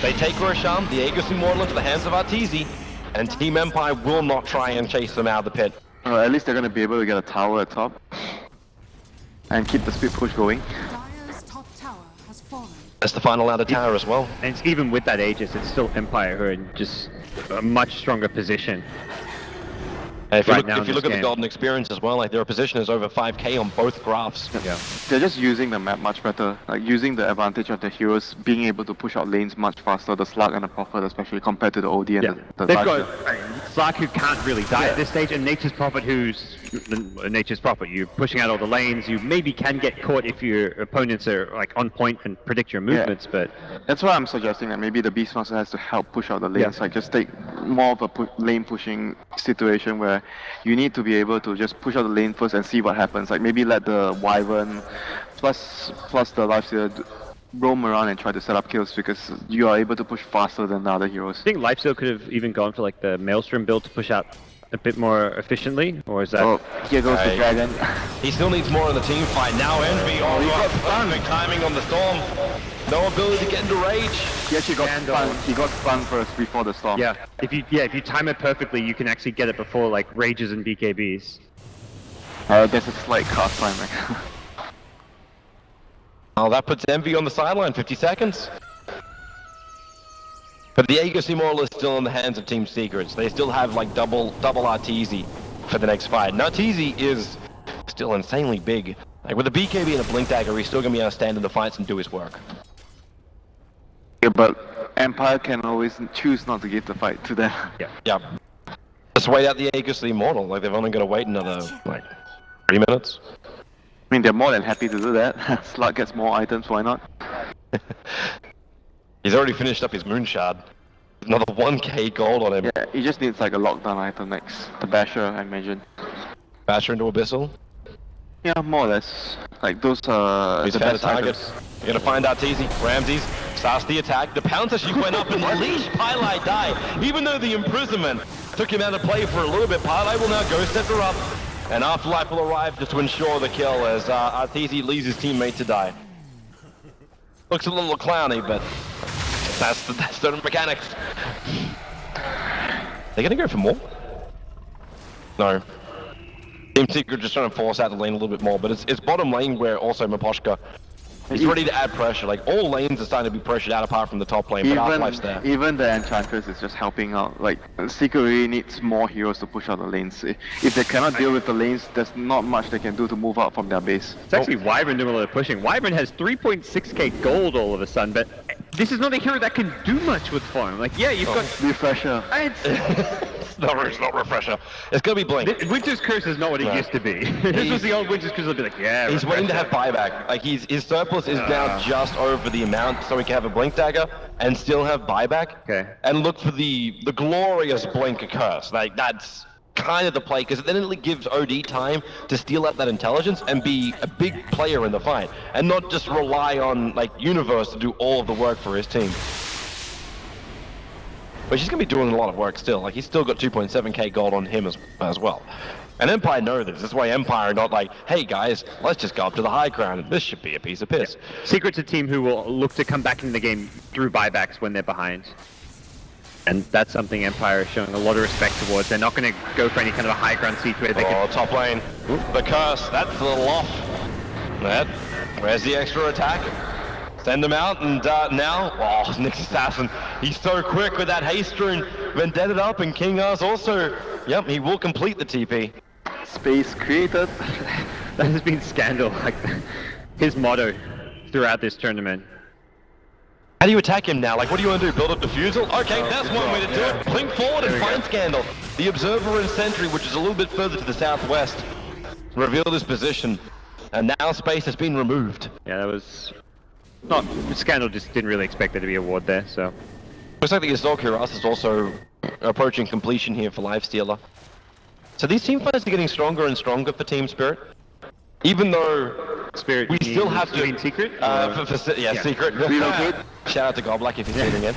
They take Roshan, the Aegis Immortal, into the hands of Arteezy, and Team Empire will not try and chase them out of the pit. At least they're going to be able to get a tower at top and keep the speed push going. Dire's top tower has fallen. That's the final out of tower as well. And it's, even with that Aegis, it's still Empire who are in just a much stronger position. If you look at the Golden Experience as well, like their position is over 5k on both graphs. Yeah. They're just using the map much better, like using the advantage of the heroes being able to push out lanes much faster, the Slug and the Prophet especially compared to the OD and the They've got Slug who can't really die at this stage, and Nature's Prophet who's Nature's Prophet. You're pushing out all the lanes, you maybe can get caught if your opponents are like on point and predict your movements, but... That's why I'm suggesting that maybe the Beastmaster has to help push out the lanes, like just take more of a lane pushing situation where you need to be able to just push out the lane first and see what happens. Like maybe let the Wyvern plus the Lifestealer roam around and try to set up kills because you are able to push faster than the other heroes. I think Lifestealer could have even gone for like the Maelstrom build to push out a bit more efficiently, or is that... Oh, here goes the dragon. He still needs more in the team fight. Now Envy, perfect timing on the storm. No ability to get into rage. He actually got stunned. He got stunned first before the storm. Yeah, if you time it perfectly, you can actually get it before like rages and BKBs. There's a slight cast time. Oh, that puts Envy on the sideline, 50 seconds. But the Aegis Immortal is still in the hands of Team Secrets. They still have like double Arteezy for the next fight. Now Arteezy is still insanely big. Like with a BKB and a Blink Dagger, he's still gonna be able to stand in the fights and do his work. Yeah, but Empire can always choose not to give the fight to them. Yeah. Let's wait out the Aegis Immortal. Like they've only got to wait another like 3 minutes. I mean, they're more than happy to do that. Slug gets more items, why not? He's already finished up his Moon Shard. Another 1k gold on him. Yeah, he just needs like a lockdown item next. The Basher, I imagine. Basher into Abyssal. Yeah, more or less. Like those are He's the found a best target. items. You're gonna find Arteezy. Ramses starts the attack. The pouncer she went up and leashed Pylai die. Even though the imprisonment took him out of play for a little bit, Pylai will now ghost set her up. And Afterlife will arrive just to ensure the kill as Arteezy leaves his teammate to die. Looks a little clowny, but that's the mechanics. They're gonna go for more? No. Team Secret just trying to force out the lane a little bit more, but it's bottom lane where also Maposhka is ready to add pressure. Like all lanes are starting to be pressured out apart from the top lane, but Afterlife's there. Even the Enchantress is just helping out. Like Secret really needs more heroes to push out the lanes. If they cannot deal with the lanes, there's not much they can do to move out from their base. It's actually Wyvern doing a lot of pushing. Wyvern has 3.6k gold all of a sudden, but this is not a hero that can do much with farm. Like, yeah, you've got Refresher. It's not refresher. It's gonna be Blink. Winter's Curse is not what it used to be. This was the old Winter's Curse. I'll be like, yeah. He's waiting to have buyback. Like his surplus is now just over the amount, so he can have a Blink Dagger and still have buyback. Okay. And look for the glorious Blink Curse. Like that's kind of the play, because then it gives OD time to steal out that intelligence and be a big player in the fight, and not just rely on like Universe to do all of the work for his team. But she's gonna be doing a lot of work still. Like he's still got 2.7k gold on him as well. And Empire know this. That's why Empire are not like, hey guys, let's just go up to the high ground. This should be a piece of piss. Yeah. Secret's a team who will look to come back into the game through buybacks when they're behind. And that's something Empire is showing a lot of respect towards. They're not going to go for any kind of a high ground siege where they can... top lane. The curse, that's a little off. Where's the extra attack? Send him out, and now, oh, Nick's Assassin. He's so quick with that haste rune. Vendetta up, and King Ars also, yep, he will complete the TP. Space created. That has been Scandal, like his motto throughout this tournament. How do you attack him now? Like, what do you want to do? Build up defusal? Okay, that's one way to do it. Blink forward and find Scandal. The Observer and Sentry, which is a little bit further to the southwest, revealed his position. And now space has been removed. Yeah, that was... not... Scandal just didn't really expect there to be a ward there, so... Looks like the Assault Cuirass is also approaching completion here for Lifestealer. So these team fights are getting stronger and stronger for Team Spirit. Even though Spirit, we still have to... mean Secret? Secret. Shout out to Goblack if you're tuning in.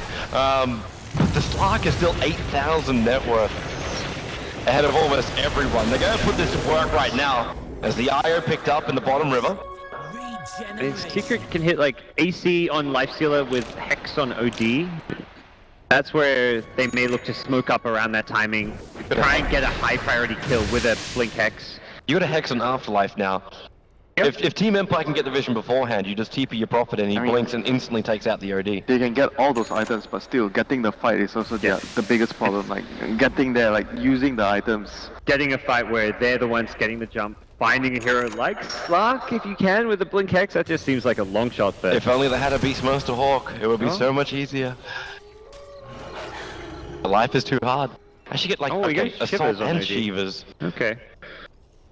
The Slark is still 8,000 net worth ahead of almost everyone. They're going to put this to work right now as the IO picked up in the bottom river. And Secret can hit like AC on Lifestealer with Hex on OD. That's where they may look to smoke up around that timing. Try and get a high priority kill with a Blink Hex. You got a Hex on Afterlife now. Yep. If Team Empire can get the vision beforehand, you just TP your Prophet and he blinks and instantly takes out the OD. They can get all those items, but still, getting the fight is also the biggest problem. Like, getting there, like, using the items. Getting a fight where they're the ones getting the jump. Finding a hero like Slark, if you can, with the Blink Hex, that just seems like a long shot, but... If only they had a Beastmaster Hawk, it would be so much easier. Life is too hard. I should get, like, Assault and Shivers. Okay.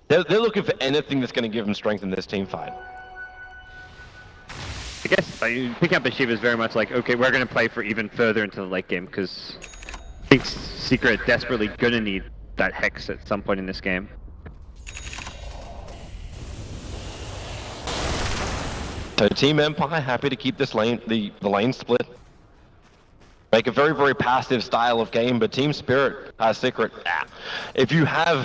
They're looking for anything that's going to give them strength in this team fight. I guess picking up the Shiva is very much like, okay, we're going to play for even further into the late game, because I think Secret desperately going to need that Hex at some point in this game. So Team Empire happy to keep this lane, the lane split. Make a very, very passive style of game, but Team Spirit, Secret, if you have,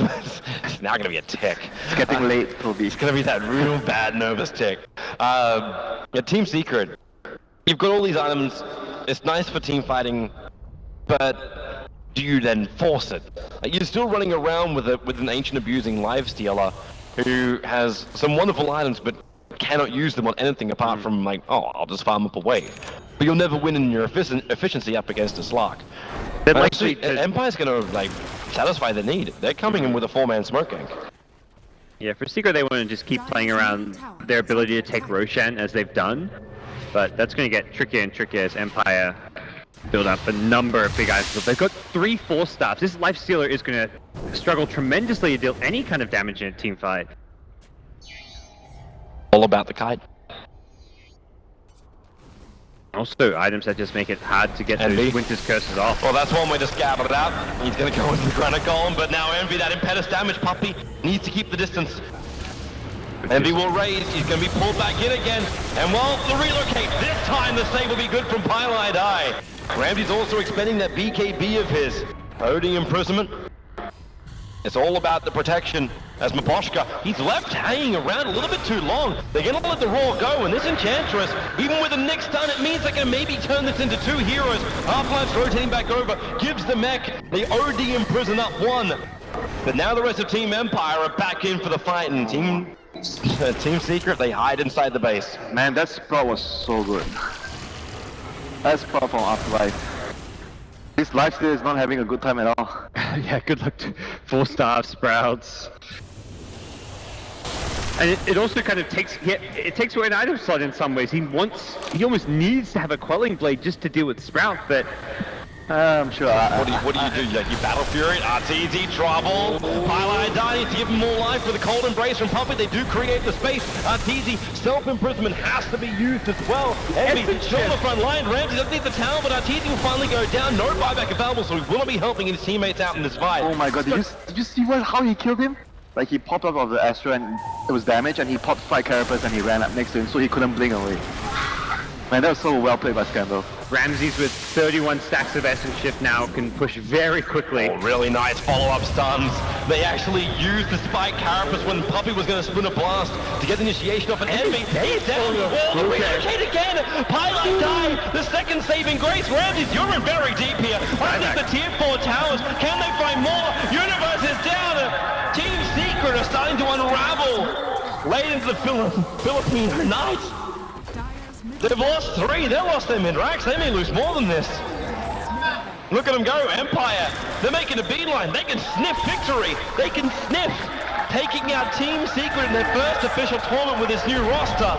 it's now going to be a tick. It's getting late, Toby. It's going to be that real bad nervous tick. Team Secret, you've got all these items. It's nice for team fighting, but do you then force it? Like, you're still running around with an ancient abusing lifestealer who has some wonderful items, but cannot use them on anything apart from like, oh, I'll just farm up a wave. But you'll never win in your efficiency up against a Slark. Empire's gonna like satisfy the need. They're coming in with a 4-man smoke gank. Yeah, for Secret they want to just keep playing around their ability to take Roshan as they've done, but that's going to get trickier and trickier as Empire build up a number of big items. They've got 3 4-stars. This Lifestealer is going to struggle tremendously to deal any kind of damage in a team fight. All about the kite. Also, items that just make it hard to get those Winter's Curses off. Well, that's one way to scab it out. He's going to go into the Granite Golem, but now Envy, that Impetus damage puppy, needs to keep the distance. Envy will raise, he's going to be pulled back in again. And while the relocate, this time the save will be good from Pylite Eye. Ramsey's also expending that BKB of his. Holding imprisonment. It's all about the protection as Maposhka, he's left hanging around a little bit too long. They're going to let the Roar go, and this Enchantress, even with a Nick stun, it means they can maybe turn this into 2 heroes. Half-Life's rotating back over, gives the mech, they OD imprison up 1. But now the rest of Team Empire are back in for the fight, and Team Secret, they hide inside the base. Man, that Sprout was so good. That Sprout from Afterlife. This Lifesteal is not having a good time at all. Yeah, good luck to 4-star Sprouts. And it also kind of takes away an item slot in some ways. He almost needs to have a Quelling Blade just to deal with Sprout, but I'm sure. What do you do? You Battle Fury, RTZ, Trouble, Pylite Eye needs to give him more life with a Cold Embrace from Puppet. They do create the space. RTZ, self-imprisonment has to be used as well. Envy, still on the front line. Ramsey doesn't need the tower, but RTZ will finally go down. No buyback available, so he will not be helping his teammates out in this fight. Oh my god, did you see how he killed him? Like, he popped up of the Astra and it was damaged, and he popped 5 Carapace and he ran up next to him, so he couldn't blink away. Man, that was so well played by Scandal. Ramses with 31 stacks of Essence Shift now can push very quickly. Oh, really nice follow-up stuns. They actually used the Spike Carapace when Puppy was going to spin a blast to get the initiation off an Envy. He's down. Oh, the relocate again. Pylite Die, the second saving grace. Ramses, you're in very deep here. I think the tier 4 towers, can they find more? Universe is down. Team Secret are starting to unravel late into the Philippine night. They've lost 3, they lost their mid-racks, they may lose more than this. Look at them go, Empire, they're making a beeline, they can sniff victory, they can sniff taking out Team Secret in their first official tournament with this new roster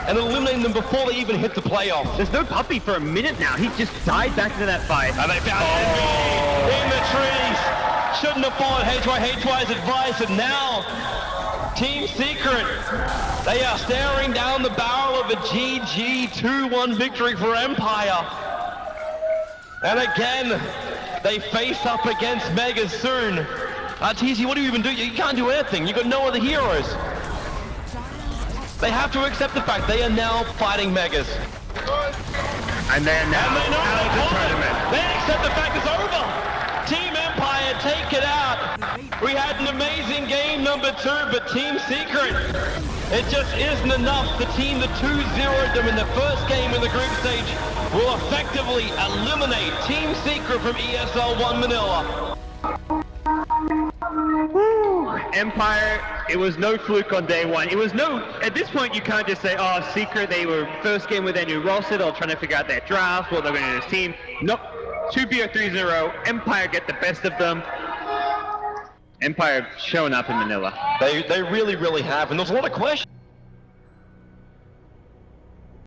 and eliminating them before they even hit the playoffs. There's no Puppy for a minute now, he just died back into that fight. And they found Envy in the trees, shouldn't have followed HY's advice, and now Team Secret, they are staring down the barrel of a GG 2-1 victory for Empire. And again, they face up against Megas soon. TZ, what do you even do? You can't do anything. You've got no other heroes. They have to accept the fact they are now fighting Megas. And they're now out of the tournament. They accept the fact it's over. Team Empire take it out. We had an amazing game number 2, but Team Secret, it just isn't enough. The team that 2-0'd them in the first game in the group stage will effectively eliminate Team Secret from ESL One Manila. Empire, it was no fluke on day 1. It was at this point you can't just say, oh, Secret, they were first game with their new roster, they're trying to figure out their draft, what they're going to do as team. Nope, 2-0, 3-0, Empire get the best of them. Empire showing up in Manila. They really, really have, and there's a lot of questions.